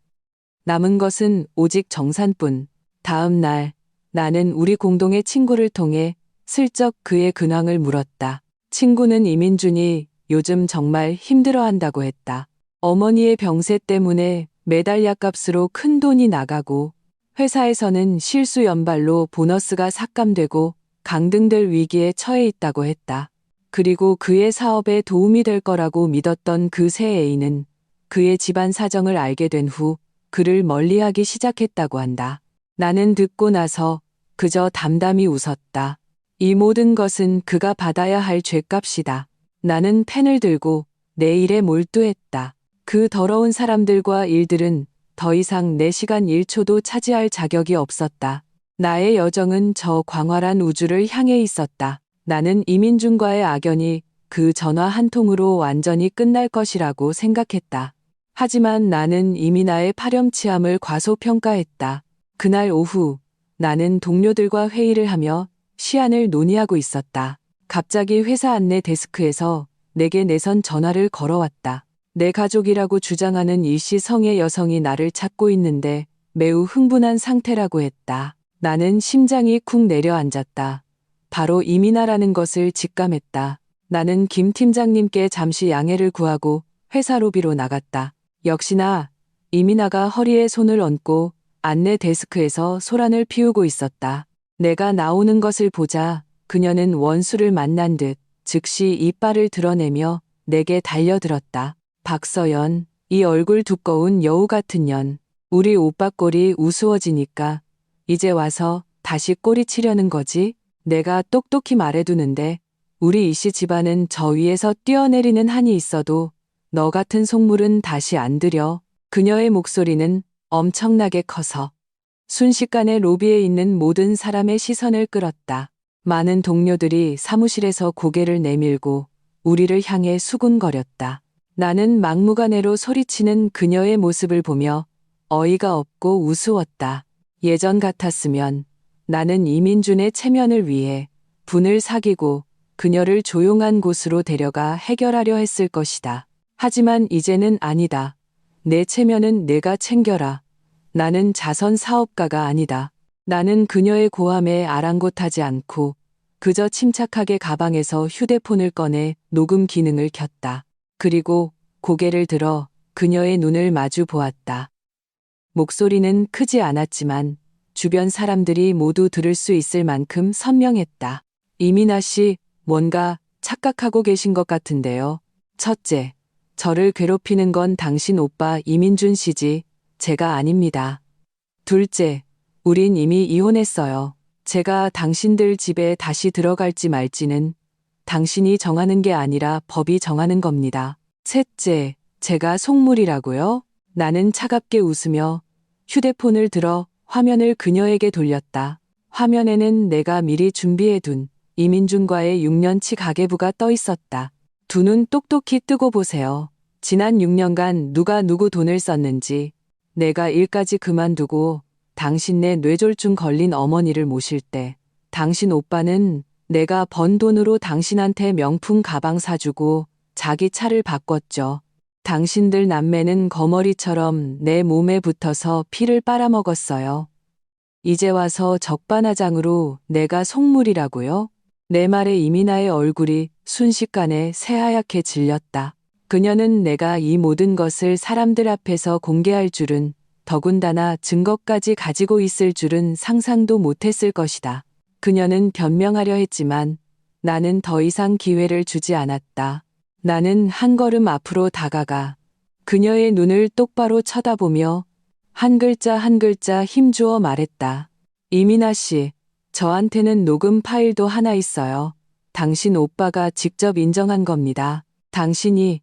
남은 것은 오직 정산뿐. 다음 날 나는 우리 공동의 친구를 통해 슬쩍 그의 근황을 물었다. 친구는 이민준이 요즘 정말 힘들어한다고 했다. 어머니의 병세 때문에 매달 약값으로 큰 돈이 나가고 회사에서는 실수 연발로 보너스가 삭감되고 강등될 위기에 처해 있다고 했다. 그리고 그의 사업에 도움이 될 거라고 믿었던 그 새 애인은 그의 집안 사정을 알게 된 후 그를 멀리하기 시작했다고 한다. 나는 듣고 나서 그저 담담히 웃었다. 이 모든 것은 그가 받아야 할 죗값이다. 나는 펜을 들고 내 일에 몰두했다. 그 더러운 사람들과 일들은 더 이상 내 시간 1초도 차지할 자격이 없었다. 나의 여정은 저 광활한 우주를 향해 있었다. 나는 이민준과의 악연이 그 전화 한 통으로 완전히 끝날 것이라고 생각했다. 하지만 나는 이미 나의 파렴치함을 과소평가했다. 그날 오후 나는 동료들과 회의를 하며 시안을 논의하고 있었다. 갑자기 회사 안내 데스크에서 내게 내선 전화를 걸어왔다. 내 가족이라고 주장하는 일시 성의 여성이 나를 찾고 있는데 매우 흥분한 상태라고 했다. 나는 심장이 쿵 내려앉았다. 바로 이민아라는 것을 직감했다. 나는 김 팀장님께 잠시 양해를 구하고 회사 로비로 나갔다. 역시나 이민아가 허리에 손을 얹고 안내 데스크에서 소란을 피우고 있었다. 내가 나오는 것을 보자 그녀는 원수를 만난 듯 즉시 이빨을 드러내며 내게 달려들었다. 박서연, 이 얼굴 두꺼운 여우 같은 년. 우리 오빠 꼴이 우스워지니까 이제 와서 다시 꼬리 치려는 거지? 내가 똑똑히 말해두는데 우리 이씨 집안은 저 위에서 뛰어내리는 한이 있어도 너 같은 속물은 다시 안 들여. 그녀의 목소리는 엄청나게 커서 순식간에 로비에 있는 모든 사람의 시선을 끌었다. 많은 동료들이 사무실에서 고개를 내밀고 우리를 향해 수군거렸다. 나는 막무가내로 소리치는 그녀의 모습을 보며 어이가 없고 우스웠다. 예전 같았으면 나는 이민준의 체면을 위해 분을 사귀고 그녀를 조용한 곳으로 데려가 해결하려 했을 것이다. 하지만 이제는 아니다. 내 체면은 내가 챙겨라. 나는 자선 사업가가 아니다. 나는 그녀의 고함에 아랑곳하지 않고 그저 침착하게 가방에서 휴대폰을 꺼내 녹음 기능을 켰다. 그리고 고개를 들어 그녀의 눈을 마주 보았다. 목소리는 크지 않았지만 주변 사람들이 모두 들을 수 있을 만큼 선명했다. 이민아 씨, 뭔가 착각하고 계신 것 같은데요. 첫째, 저를 괴롭히는 건 당신 오빠 이민준 씨지 제가 아닙니다. 둘째, 우린 이미 이혼했어요. 제가 당신들 집에 다시 들어갈지 말지는 당신이 정하는 게 아니라 법이 정하는 겁니다. 셋째, 제가 속물이라고요? 나는 차갑게 웃으며 휴대폰을 들어 화면을 그녀에게 돌렸다. 화면에는 내가 미리 준비해둔 이민준과의 6년치 가계부가 떠 있었다. 두 눈 똑똑히 뜨고 보세요. 지난 6년간 누가 누구 돈을 썼는지. 내가 일까지 그만두고 당신네 뇌졸중 걸린 어머니를 모실 때 당신 오빠는 내가 번 돈으로 당신한테 명품 가방 사주고 자기 차를 바꿨죠. 당신들 남매는 거머리처럼 내 몸에 붙어서 피를 빨아먹었어요. 이제 와서 적반하장으로 내가 속물이라고요? 내 말에 이민아의 얼굴이 순식간에 새하얗게 질렸다. 그녀는 내가 이 모든 것을 사람들 앞에서 공개할 줄은 더군다나 증거까지 가지고 있을 줄은 상상도 못했을 것이다. 그녀는 변명하려 했지만 나는 더 이상 기회를 주지 않았다. 나는 한 걸음 앞으로 다가가 그녀의 눈을 똑바로 쳐다보며 한 글자 한 글자 힘주어 말했다. 이민아 씨, 저한테는 녹음 파일도 하나 있어요. 당신 오빠가 직접 인정한 겁니다. 당신이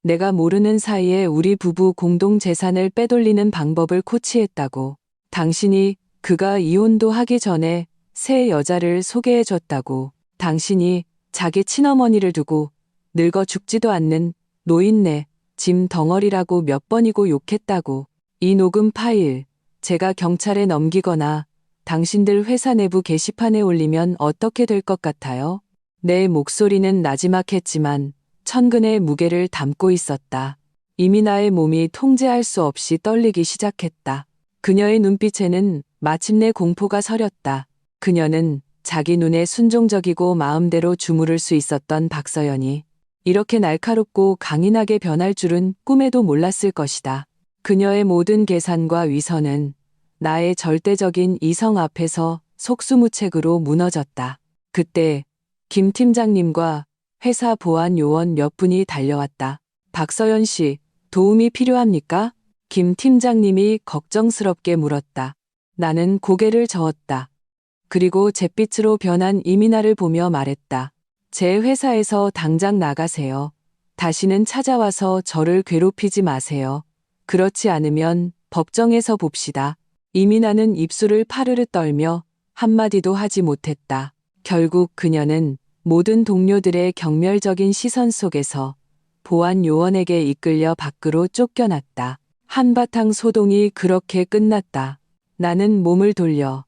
내가 모르는 사이에 우리 부부 공동 재산을 빼돌리는 방법을 코치했다고. 당신이 그가 이혼도 하기 전에 새 여자를 소개해줬다고. 당신이 자기 친어머니를 두고 늙어 죽지도 않는 노인네 짐 덩어리라고 몇 번이고 욕했다고. 이 녹음 파일 제가 경찰에 넘기거나 당신들 회사 내부 게시판에 올리면 어떻게 될 것 같아요? 내 목소리는 나지막했지만 천근의 무게를 담고 있었다. 이민아의 몸이 통제할 수 없이 떨리기 시작했다. 그녀의 눈빛에는 마침내 공포가 서렸다. 그녀는 자기 눈에 순종적이고 마음대로 주무를 수 있었던 박서연이 이렇게 날카롭고 강인하게 변할 줄은 꿈에도 몰랐을 것이다. 그녀의 모든 계산과 위선은 나의 절대적인 이성 앞에서 속수무책으로 무너졌다. 그때 김 팀장님과 회사 보안 요원 몇 분이 달려왔다. 박서연 씨, 도움이 필요합니까? 김 팀장님이 걱정스럽게 물었다. 나는 고개를 저었다. 그리고 잿빛으로 변한 이민아를 보며 말했다. 제 회사에서 당장 나가세요. 다시는 찾아와서 저를 괴롭히지 마세요. 그렇지 않으면 법정에서 봅시다. 이민아는 입술을 파르르 떨며 한마디도 하지 못했다. 결국 그녀는 모든 동료들의 경멸적인 시선 속에서 보안 요원에게 이끌려 밖으로 쫓겨났다. 한바탕 소동이 그렇게 끝났다. 나는 몸을 돌려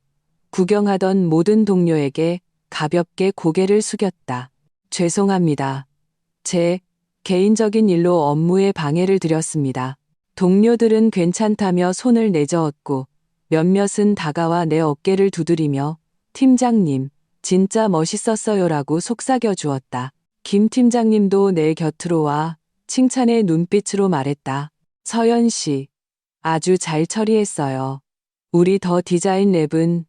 구경하던 모든 동료에게 가볍게 고개를 숙였다. 죄송합니다. 제 개인적인 일로 업무에 방해를 드렸습니다. 동료들은 괜찮다며 손을 내저었고 몇몇은 다가와 내 어깨를 두드리며 팀장님, 진짜 멋있었어요라고 속삭여 주었다. 김 팀장님도 내 곁으로 와 칭찬의 눈빛으로 말했다. 서연 씨, 아주 잘 처리했어요. 우리 더 디자인 랩은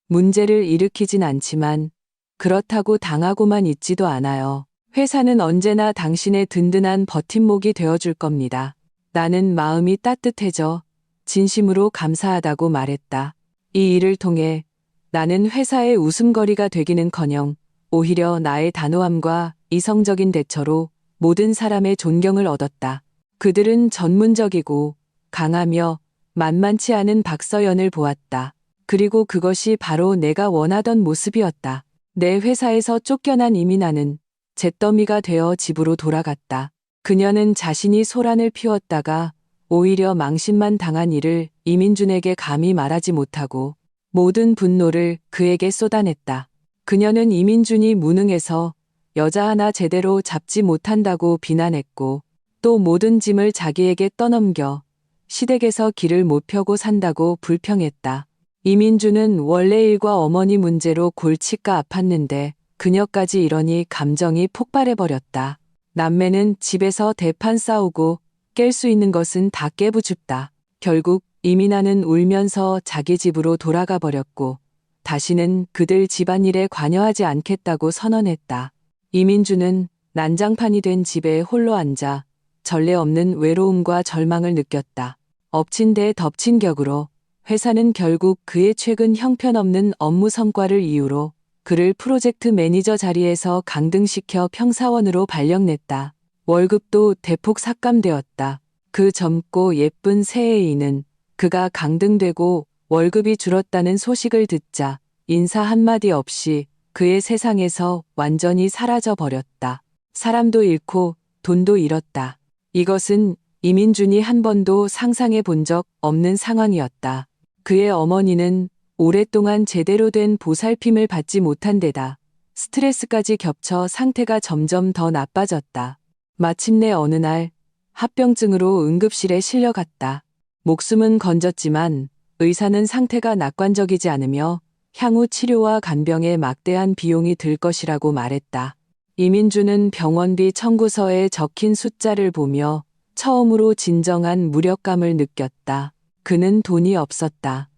문제를 일으키진 않지만 그렇다고 당하고만 있지도 않아요. 회사는 언제나 당신의 든든한 버팀목이 되어줄 겁니다. 나는 마음이 따뜻해져 진심으로 감사하다고 말했다. 이 일을 통해 나는 회사의 웃음거리가 되기는커녕 오히려 나의 단호함과 이성적인 대처로 모든 사람의 존경을 얻었다. 그들은 전문적이고 강하며 만만치 않은 박서연을 보았다. 그리고 그것이 바로 내가 원하던 모습이었다. 내 회사에서 쫓겨난 이민아는 잿더미가 되어 집으로 돌아갔다. 그녀는 자신이 소란을 피웠다가 오히려 망신만 당한 일을 이민준에게 감히 말하지 못하고 모든 분노를 그에게 쏟아냈다. 그녀는 이민준이 무능해서 여자 하나 제대로 잡지 못한다고 비난했고 또 모든 짐을 자기에게 떠넘겨 시댁에서 길을 못 펴고 산다고 불평했다. 이민준은 원래 일과 어머니 문제로 골치가 아팠는데 그녀까지 이러니 감정이 폭발해버렸다. 남매는 집에서 대판 싸우고 깰 수 있는 것은 다 깨부줍다. 결국 이민아는 울면서 자기 집으로 돌아가 버렸고 다시는 그들 집안일에 관여하지 않겠다고 선언했다. 이민주는 난장판이 된 집에 홀로 앉아 전례 없는 외로움과 절망을 느꼈다. 엎친 데 덮친 격으로 회사는 결국 그의 최근 형편없는 업무 성과를 이유로 그를 프로젝트 매니저 자리에서 강등시켜 평사원으로 발령냈다. 월급도 대폭 삭감되었다. 그 젊고 예쁜 새애인은 그가 강등되고 월급이 줄었다는 소식을 듣자 인사 한마디 없이 그의 세상에서 완전히 사라져 버렸다. 사람도 잃고 돈도 잃었다. 이것은 이민준이 한 번도 상상해 본 적 없는 상황이었다. 그의 어머니는 오랫동안 제대로 된 보살핌을 받지 못한 데다 스트레스까지 겹쳐 상태가 점점 더 나빠졌다. 마침내 어느 날 합병증으로 응급실에 실려갔다. 목숨은 건졌지만 의사는 상태가 낙관적이지 않으며 향후 치료와 간병에 막대한 비용이 들 것이라고 말했다. 이민주는 병원비 청구서에 적힌 숫자를 보며 처음으로 진정한 무력감을 느꼈다. 그는 돈이 없었다.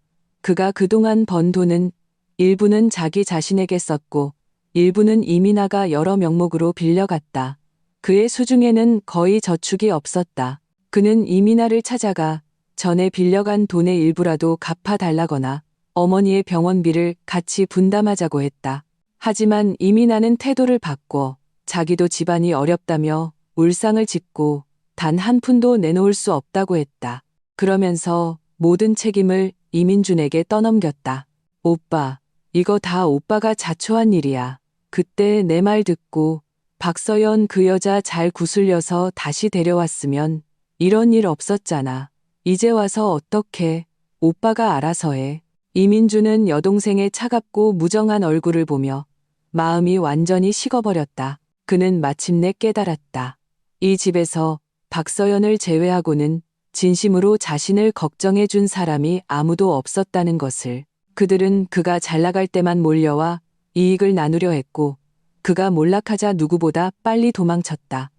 그가 그동안 번 돈은 일부는 자기 자신에게 썼고 일부는 이민아가 여러 명목으로 빌려갔다. 그의 수중에는 거의 저축이 없었다. 그는 이민아를 찾아가 전에 빌려간 돈의 일부라도 갚아달라거나 어머니의 병원비를 같이 분담하자고 했다. 하지만 이민아는 태도를 바꿔 자기도 집안이 어렵다며 울상을 짓고 단 한 푼도 내놓을 수 없다고 했다. 그러면서 모든 책임을 이민준에게 떠넘겼다. 오빠, 이거 다 오빠가 자초한 일이야. 그때 내 말 듣고 박서연 그 여자 잘 구슬려서 다시 데려왔으면 이런 일 없었잖아. 이제 와서 어떡해. 오빠가 알아서 해. 이민주는 여동생의 차갑고 무정한 얼굴을 보며 마음이 완전히 식어버렸다. 그는 마침내 깨달았다. 이 집에서 박서연을 제외하고는 진심으로 자신을 걱정해 준 사람이 아무도 없었다는 것을. 그들은 그가 잘 나갈 때만 몰려와 이익을 나누려 했고 그가 몰락하자 누구보다 빨리 도망쳤다.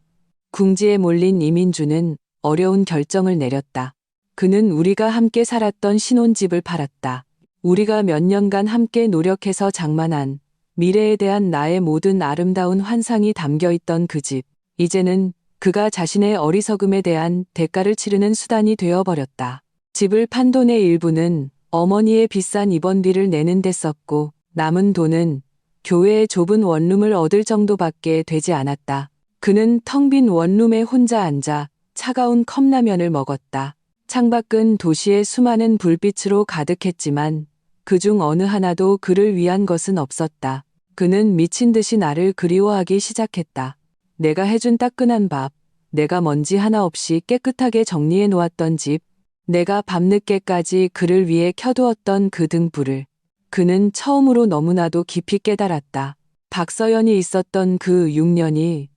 궁지에 몰린 이민주는 어려운 결정을 내렸다. 그는 우리가 함께 살았던 신혼집을 팔았다. 우리가 몇 년간 함께 노력해서 장만한 미래에 대한 나의 모든 아름다운 환상이 담겨 있던 그 집. 이제는 그가 자신의 어리석음에 대한 대가를 치르는 수단이 되어버렸다. 집을 판 돈의 일부는 어머니의 비싼 입원비를 내는 데 썼고 남은 돈은 교회의 좁은 원룸을 얻을 정도밖에 되지 않았다. 그는 텅 빈 원룸에 혼자 앉아 차가운 컵라면을 먹었다. 창밖은 도시의 수많은 불빛으로 가득했지만 그중 어느 하나도 그를 위한 것은 없었다. 그는 미친 듯이 나를 그리워하기 시작했다. 내가 해준 따끈한 밥, 내가 먼지 하나 없이 깨끗하게 정리해 놓았던 집, 내가 밤늦게까지 그를 위해 켜두었던 그 등불을. 그는 처음으로 너무나도 깊이 깨달았다. 박서연이 있었던 그 6년이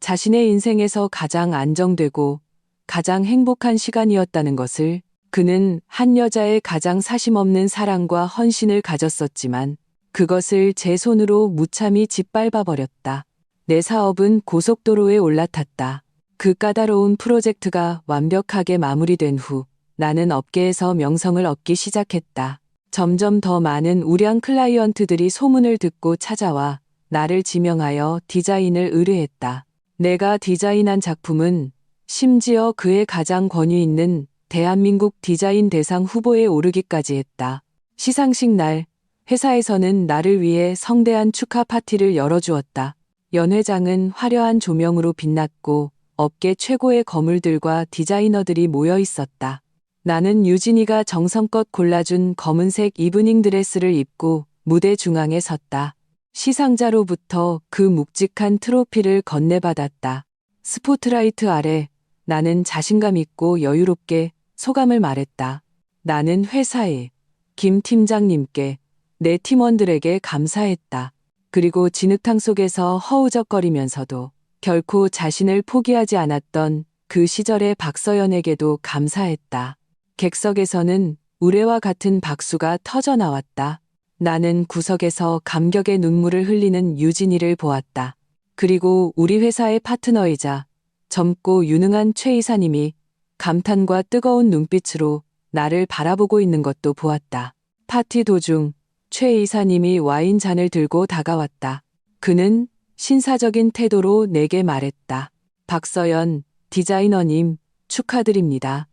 자신의 인생에서 가장 안정되고 가장 행복한 시간이었다는 것을. 그는 한 여자의 가장 사심없는 사랑과 헌신을 가졌었지만 그것을 제 손으로 무참히 짓밟아 버렸다. 내 사업은 고속도로에 올라탔다. 그 까다로운 프로젝트가 완벽하게 마무리된 후 나는 업계에서 명성을 얻기 시작했다. 점점 더 많은 우량 클라이언트들이 소문을 듣고 찾아와 나를 지명하여 디자인을 의뢰했다. 내가 디자인한 작품은 심지어 그의 가장 권위 있는 대한민국 디자인 대상 후보에 오르기까지 했다. 시상식 날 회사에서는 나를 위해 성대한 축하 파티를 열어주었다. 연 회장은 화려한 조명으로 빛났고 업계 최고의 거물들과 디자이너들이 모여 있었다. 나는 유진이가 정성껏 골라준 검은색 이브닝 드레스를 입고 무대 중앙에 섰다. 시상자로부터 그 묵직한 트로피를 건네받았다. 스포트라이트 아래 나는 자신감 있고 여유롭게 소감을 말했다. 나는 회사에, 김 팀장님께, 내 팀원들에게 감사했다. 그리고 진흙탕 속에서 허우적거리면서도 결코 자신을 포기하지 않았던 그 시절의 박서연에게도 감사했다. 객석에서는 우레와 같은 박수가 터져 나왔다. 나는 구석에서 감격의 눈물을 흘리는 유진이를 보았다. 그리고 우리 회사의 파트너이자 젊고 유능한 최 이사님이 감탄과 뜨거운 눈빛으로 나를 바라보고 있는 것도 보았다. 파티 도중 최 이사님이 와인잔을 들고 다가왔다. 그는 신사적인 태도로 내게 말했다. 박서연 디자이너님 축하드립니다.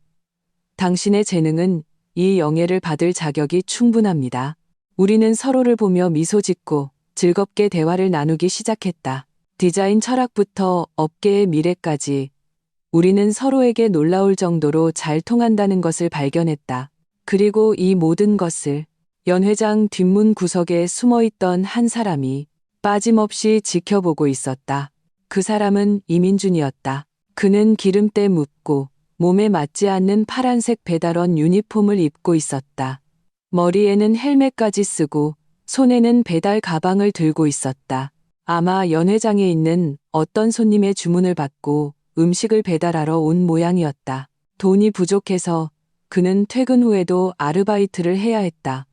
당신의 재능은 이 영예를 받을 자격이 충분합니다. 우리는 서로를 보며 미소 짓고 즐겁게 대화를 나누기 시작했다. 디자인 철학부터 업계의 미래까지 우리는 서로에게 놀라울 정도로 잘 통한다는 것을 발견했다. 그리고 이 모든 것을 연 회장 뒷문 구석에 숨어있던 한 사람이 빠짐없이 지켜보고 있었다. 그 사람은 이민준이었다. 그는 기름때 묻고 몸에 맞지 않는 파란색 배달원 유니폼을 입고 있었다. 머리에는 헬멧까지 쓰고 손에는 배달 가방을 들고 있었다. 아마 연 회장에 있는 어떤 손님의 주문을 받고 음식을 배달하러 온 모양이었다. 돈이 부족해서 그는 퇴근 후에도 아르바이트를 해야 했다.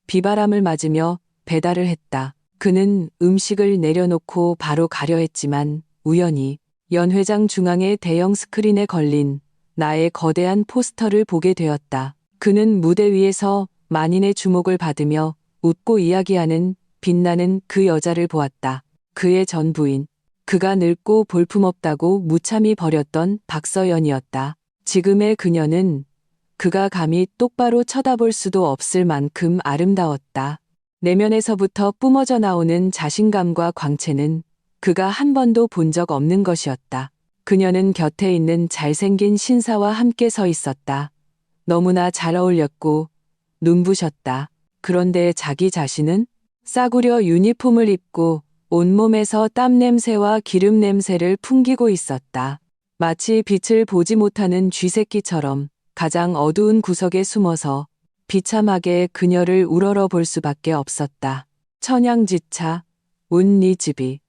비바람을 맞으며 배달을 했다. 그는 음식을 내려놓고 바로 가려 했지만 우연히 연 회장 중앙의 대형 스크린에 걸린 나의 거대한 포스터를 보게 되었다. 그는 무대 위에서 만인의 주목을 받으며 웃고 이야기하는 빛나는 그 여자를 보았다. 그의 전 부인. 그가 늙고 볼품없다고 무참히 버렸던 박서연이었다. 지금의 그녀는 그가 감히 똑바로 쳐다볼 수도 없을 만큼 아름다웠다. 내면에서부터 뿜어져 나오는 자신감과 광채는 그가 한 번도 본 적 없는 것이었다. 그녀는 곁에 있는 잘생긴 신사와 함께 서 있었다. 너무나 잘 어울렸고 눈부셨다. 그런데 자기 자신은 싸구려 유니폼을 입고 온몸에서 땀 냄새와 기름 냄새를 풍기고 있었다. 마치 빛을 보지 못하는 쥐새끼처럼 가장 어두운 구석에 숨어서 비참하게 그녀를 우러러 볼 수밖에 없었다. 천양지차, 운니집이.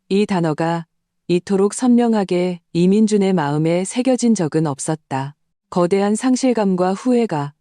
이 단어가 이토록 선명하게 이민준의 마음에 새겨진 적은 없었다. 거대한 상실감과 후회가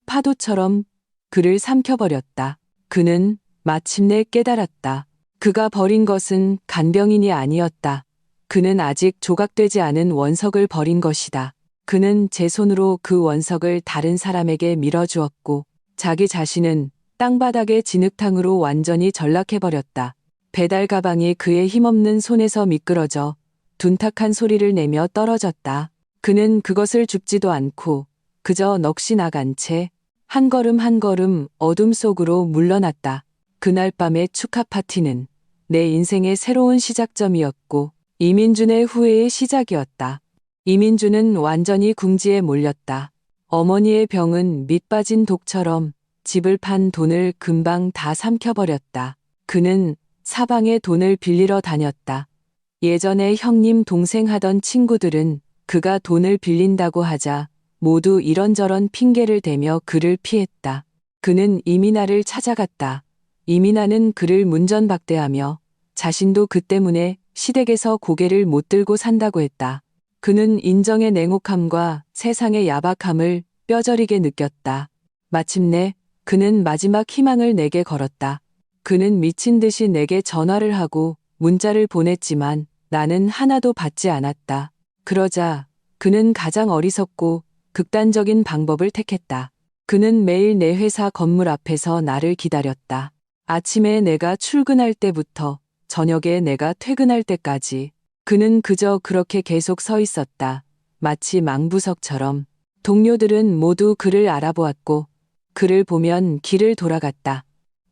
파도처럼 그를 삼켜버렸다. 그는 마침내 깨달았다. 그가 버린 것은 간병인이 아니었다. 그는 아직 조각되지 않은 원석을 버린 것이다. 그는 제 손으로 그 원석을 다른 사람에게 밀어주었고 자기 자신은 땅바닥의 진흙탕으로 완전히 전락해버렸다. 배달 가방이 그의 힘없는 손에서 미끄러져 둔탁한 소리를 내며 떨어졌다. 그는 그것을 줍지도 않고 그저 넋이 나간 채 한 걸음 한 걸음 어둠 속으로 물러났다. 그날 밤의 축하 파티는 내 인생의 새로운 시작점이었고 이민준의 후회의 시작이었다. 이민준은 완전히 궁지에 몰렸다. 어머니의 병은 밑빠진 독처럼 집을 판 돈을 금방 다 삼켜버렸다. 그는 사방에 돈을 빌리러 다녔다. 예전에 형님 동생 하던 친구들은 그가 돈을 빌린다고 하자 모두 이런저런 핑계를 대며 그를 피했다. 그는 이민아를 찾아갔다. 이민아는 그를 문전박대하며 자신도 그 때문에 시댁에서 고개를 못 들고 산다고 했다. 그는 인정의 냉혹함과 세상의 야박함을 뼈저리게 느꼈다. 마침내 그는 마지막 희망을 내게 걸었다. 그는 미친 듯이 내게 전화를 하고 문자를 보냈지만 나는 하나도 받지 않았다. 그러자 그는 가장 어리석고 극단적인 방법을 택했다. 그는 매일 내 회사 건물 앞에서 나를 기다렸다. 아침에 내가 출근할 때부터 저녁에 내가 퇴근할 때까지 그는 그저 그렇게 계속 서 있었다. 마치 망부석처럼. 동료들은 모두 그를 알아보았고 그를 보면 길을 돌아갔다.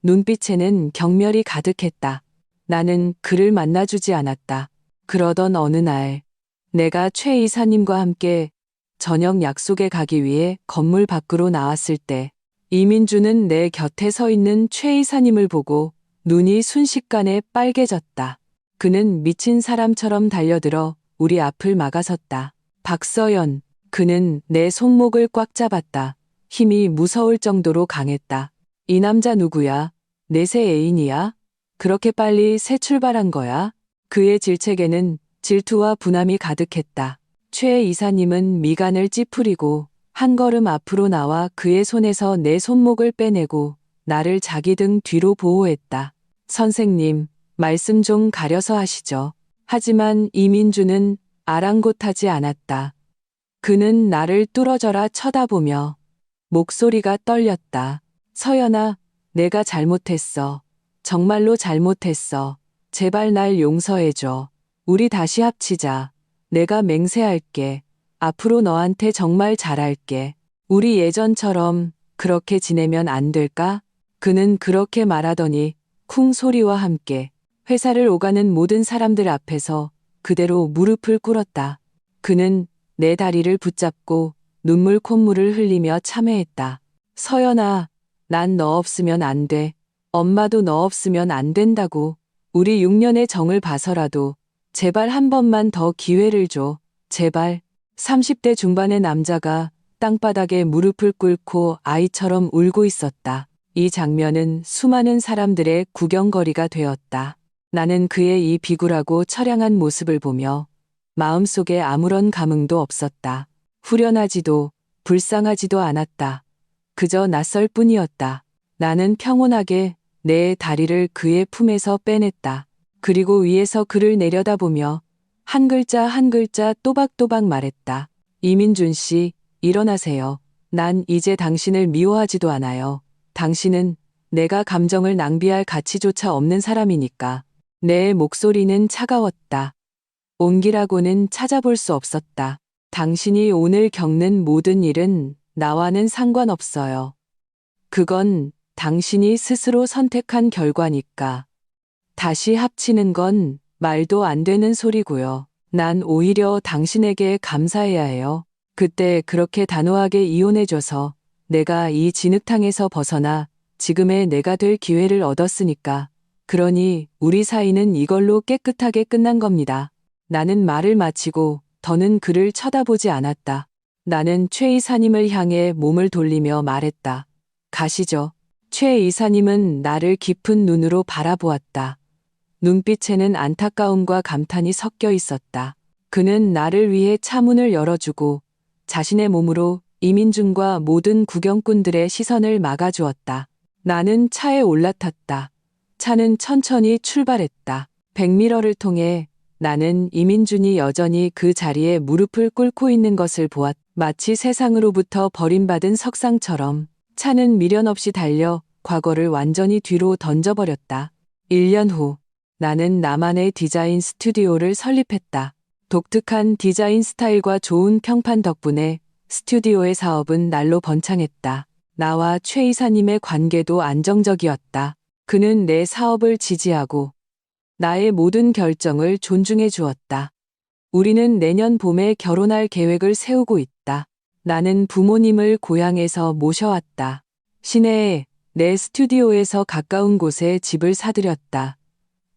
눈빛에는 경멸이 가득했다. 나는 그를 만나주지 않았다. 그러던 어느 날 내가 최 이사님과 함께 저녁 약속에 가기 위해 건물 밖으로 나왔을 때 이민주는 내 곁에 서 있는 최 이사님을 보고 눈이 순식간에 빨개졌다. 그는 미친 사람처럼 달려들어 우리 앞을 막아섰다. 박서연, 그는 내 손목을 꽉 잡았다. 힘이 무서울 정도로 강했다. 이 남자 누구야? 내 새 애인이야? 그렇게 빨리 새 출발한 거야? 그의 질책에는 질투와 분함이 가득했다. 최 이사님은 미간을 찌푸리고 한 걸음 앞으로 나와 그의 손에서 내 손목을 빼내고 나를 자기 등 뒤로 보호했다. 선생님, 말씀 좀 가려서 하시죠. 하지만 이민주는 아랑곳하지 않았다. 그는 나를 뚫어져라 쳐다보며 목소리가 떨렸다. 서연아, 내가 잘못했어. 정말로 잘못했어. 제발 날 용서해줘. 우리 다시 합치자. 내가 맹세할게. 앞으로 너한테 정말 잘할게. 우리 예전처럼 그렇게 지내면 안 될까? 그는 그렇게 말하더니 쿵 소리와 함께 회사를 오가는 모든 사람들 앞에서 그대로 무릎을 꿇었다. 그는 내 다리를 붙잡고 눈물 콧물을 흘리며 참회했다. 서연아, 난 너 없으면 안 돼. 엄마도 너 없으면 안 된다고. 우리 6년의 정을 봐서라도 제발 한 번만 더 기회를 줘. 제발. 30대 중반의 남자가 땅바닥에 무릎을 꿇고 아이처럼 울고 있었다. 이 장면은 수많은 사람들의 구경거리가 되었다. 나는 그의 이 비굴하고 처량한 모습을 보며 마음속에 아무런 감흥도 없었다. 후련하지도 불쌍하지도 않았다. 그저 낯설 뿐이었다. 나는 평온하게 내 다리를 그의 품에서 빼냈다. 그리고 위에서 그를 내려다보며 한 글자 한 글자 또박또박 말했다. 이민준 씨, 일어나세요. 난 이제 당신을 미워하지도 않아요. 당신은 내가 감정을 낭비할 가치조차 없는 사람이니까. 내 목소리는 차가웠다. 온기라고는 찾아볼 수 없었다. 당신이 오늘 겪는 모든 일은 나와는 상관없어요. 그건 당신이 스스로 선택한 결과니까. 다시 합치는 건 말도 안 되는 소리고요. 난 오히려 당신에게 감사해야 해요. 그때 그렇게 단호하게 이혼해줘서 내가 이 진흙탕에서 벗어나 지금의 내가 될 기회를 얻었으니까. 그러니 우리 사이는 이걸로 깨끗하게 끝난 겁니다. 나는 말을 마치고 더는 그를 쳐다보지 않았다. 나는 최 이사님을 향해 몸을 돌리며 말했다. 가시죠. 최 이사님은 나를 깊은 눈으로 바라보았다. 눈빛에는 안타까움과 감탄이 섞여 있었다. 그는 나를 위해 차문을 열어주고 자신의 몸으로 이민준과 모든 구경꾼들의 시선을 막아주었다. 나는 차에 올라탔다. 차는 천천히 출발했다. 백미러를 통해 나는 이민준이 여전히 그 자리에 무릎을 꿇고 있는 것을 보았다. 마치 세상으로부터 버림받은 석상처럼 차는 미련 없이 달려 과거를 완전히 뒤로 던져버렸다. 1년 후 나는 나만의 디자인 스튜디오를 설립했다. 독특한 디자인 스타일과 좋은 평판 덕분에 스튜디오의 사업은 날로 번창했다. 나와 최 이사님의 관계도 안정적이었다. 그는 내 사업을 지지하고 나의 모든 결정을 존중해 주었다. 우리는 내년 봄에 결혼할 계획을 세우고 있다. 나는 부모님을 고향에서 모셔왔다. 시내에 내 스튜디오에서 가까운 곳에 집을 사들였다.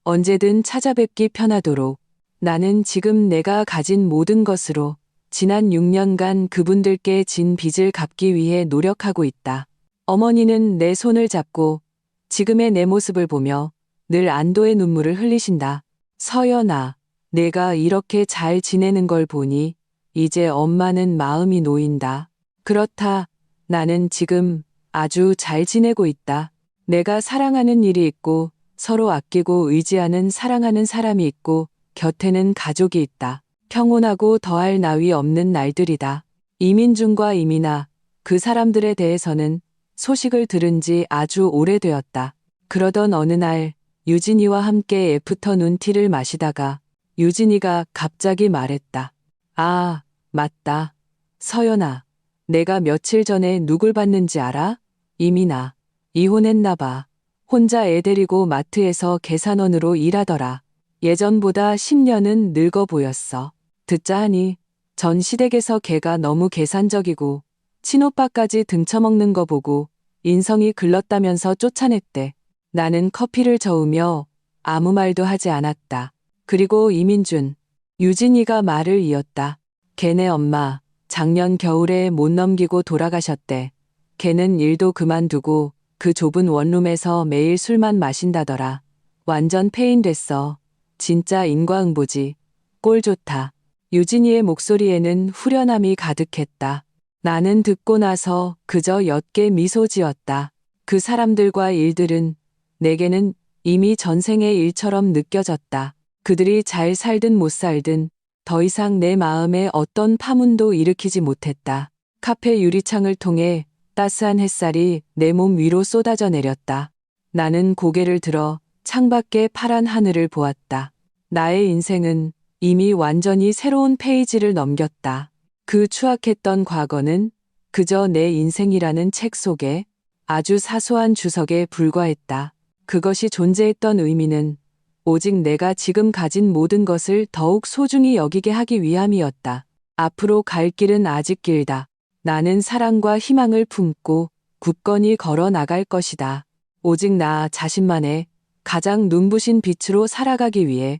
언제든 찾아뵙기 편하도록 나는 지금 내가 가진 모든 것으로 지난 6년간 그분들께 진 빚을 갚기 위해 노력하고 있다. 어머니는 내 손을 잡고 지금의 내 모습을 보며 늘 안도의 눈물을 흘리신다. 서연아, 내가 이렇게 잘 지내는 걸 보니 이제 엄마는 마음이 놓인다. 그렇다. 나는 지금 아주 잘 지내고 있다. 내가 사랑하는 일이 있고 서로 아끼고 의지하는 사랑하는 사람이 있고 곁에는 가족이 있다. 평온하고 더할 나위 없는 날들이다. 이민준과 이민아, 그 사람들에 대해서는 소식을 들은 지 아주 오래되었다. 그러던 어느 날 유진이와 함께 애프터 눈티를 마시다가 유진이가 갑자기 말했다. 아, 맞다. 서연아, 내가 며칠 전에 누굴 봤는지 알아? 이민아, 이혼했나 봐. 혼자 애 데리고 마트에서 계산원으로 일하더라. 예전보다 10년은 늙어 보였어. 듣자 하니 전 시댁에서 걔가 너무 계산적이고 친오빠까지 등쳐먹는 거 보고 인성이 글렀다면서 쫓아냈대. 나는 커피를 저으며 아무 말도 하지 않았다. 그리고 이민준, 유진이가 말을 이었다. 걔네 엄마 작년 겨울에 못 넘기고 돌아가셨대. 걔는 일도 그만두고 그 좁은 원룸에서 매일 술만 마신다더라. 완전 폐인 됐어. 진짜 인과응보지. 꼴 좋다. 유진이의 목소리에는 후련함이 가득했다. 나는 듣고 나서 그저 옅게 미소 지었다. 그 사람들과 일들은 내게는 이미 전생의 일처럼 느껴졌다. 그들이 잘 살든 못 살든 더 이상 내 마음에 어떤 파문도 일으키지 못했다. 카페 유리창을 통해 따스한 햇살이 내 몸 위로 쏟아져 내렸다. 나는 고개를 들어 창밖의 파란 하늘을 보았다. 나의 인생은 이미 완전히 새로운 페이지를 넘겼다. 그 추악했던 과거는 그저 내 인생이라는 책 속에 아주 사소한 주석에 불과했다. 그것이 존재했던 의미는 오직 내가 지금 가진 모든 것을 더욱 소중히 여기게 하기 위함이었다. 앞으로 갈 길은 아직 길다. 나는 사랑과 희망을 품고 굳건히 걸어 나갈 것이다. 오직 나 자신만의 가장 눈부신 빛으로 살아가기 위해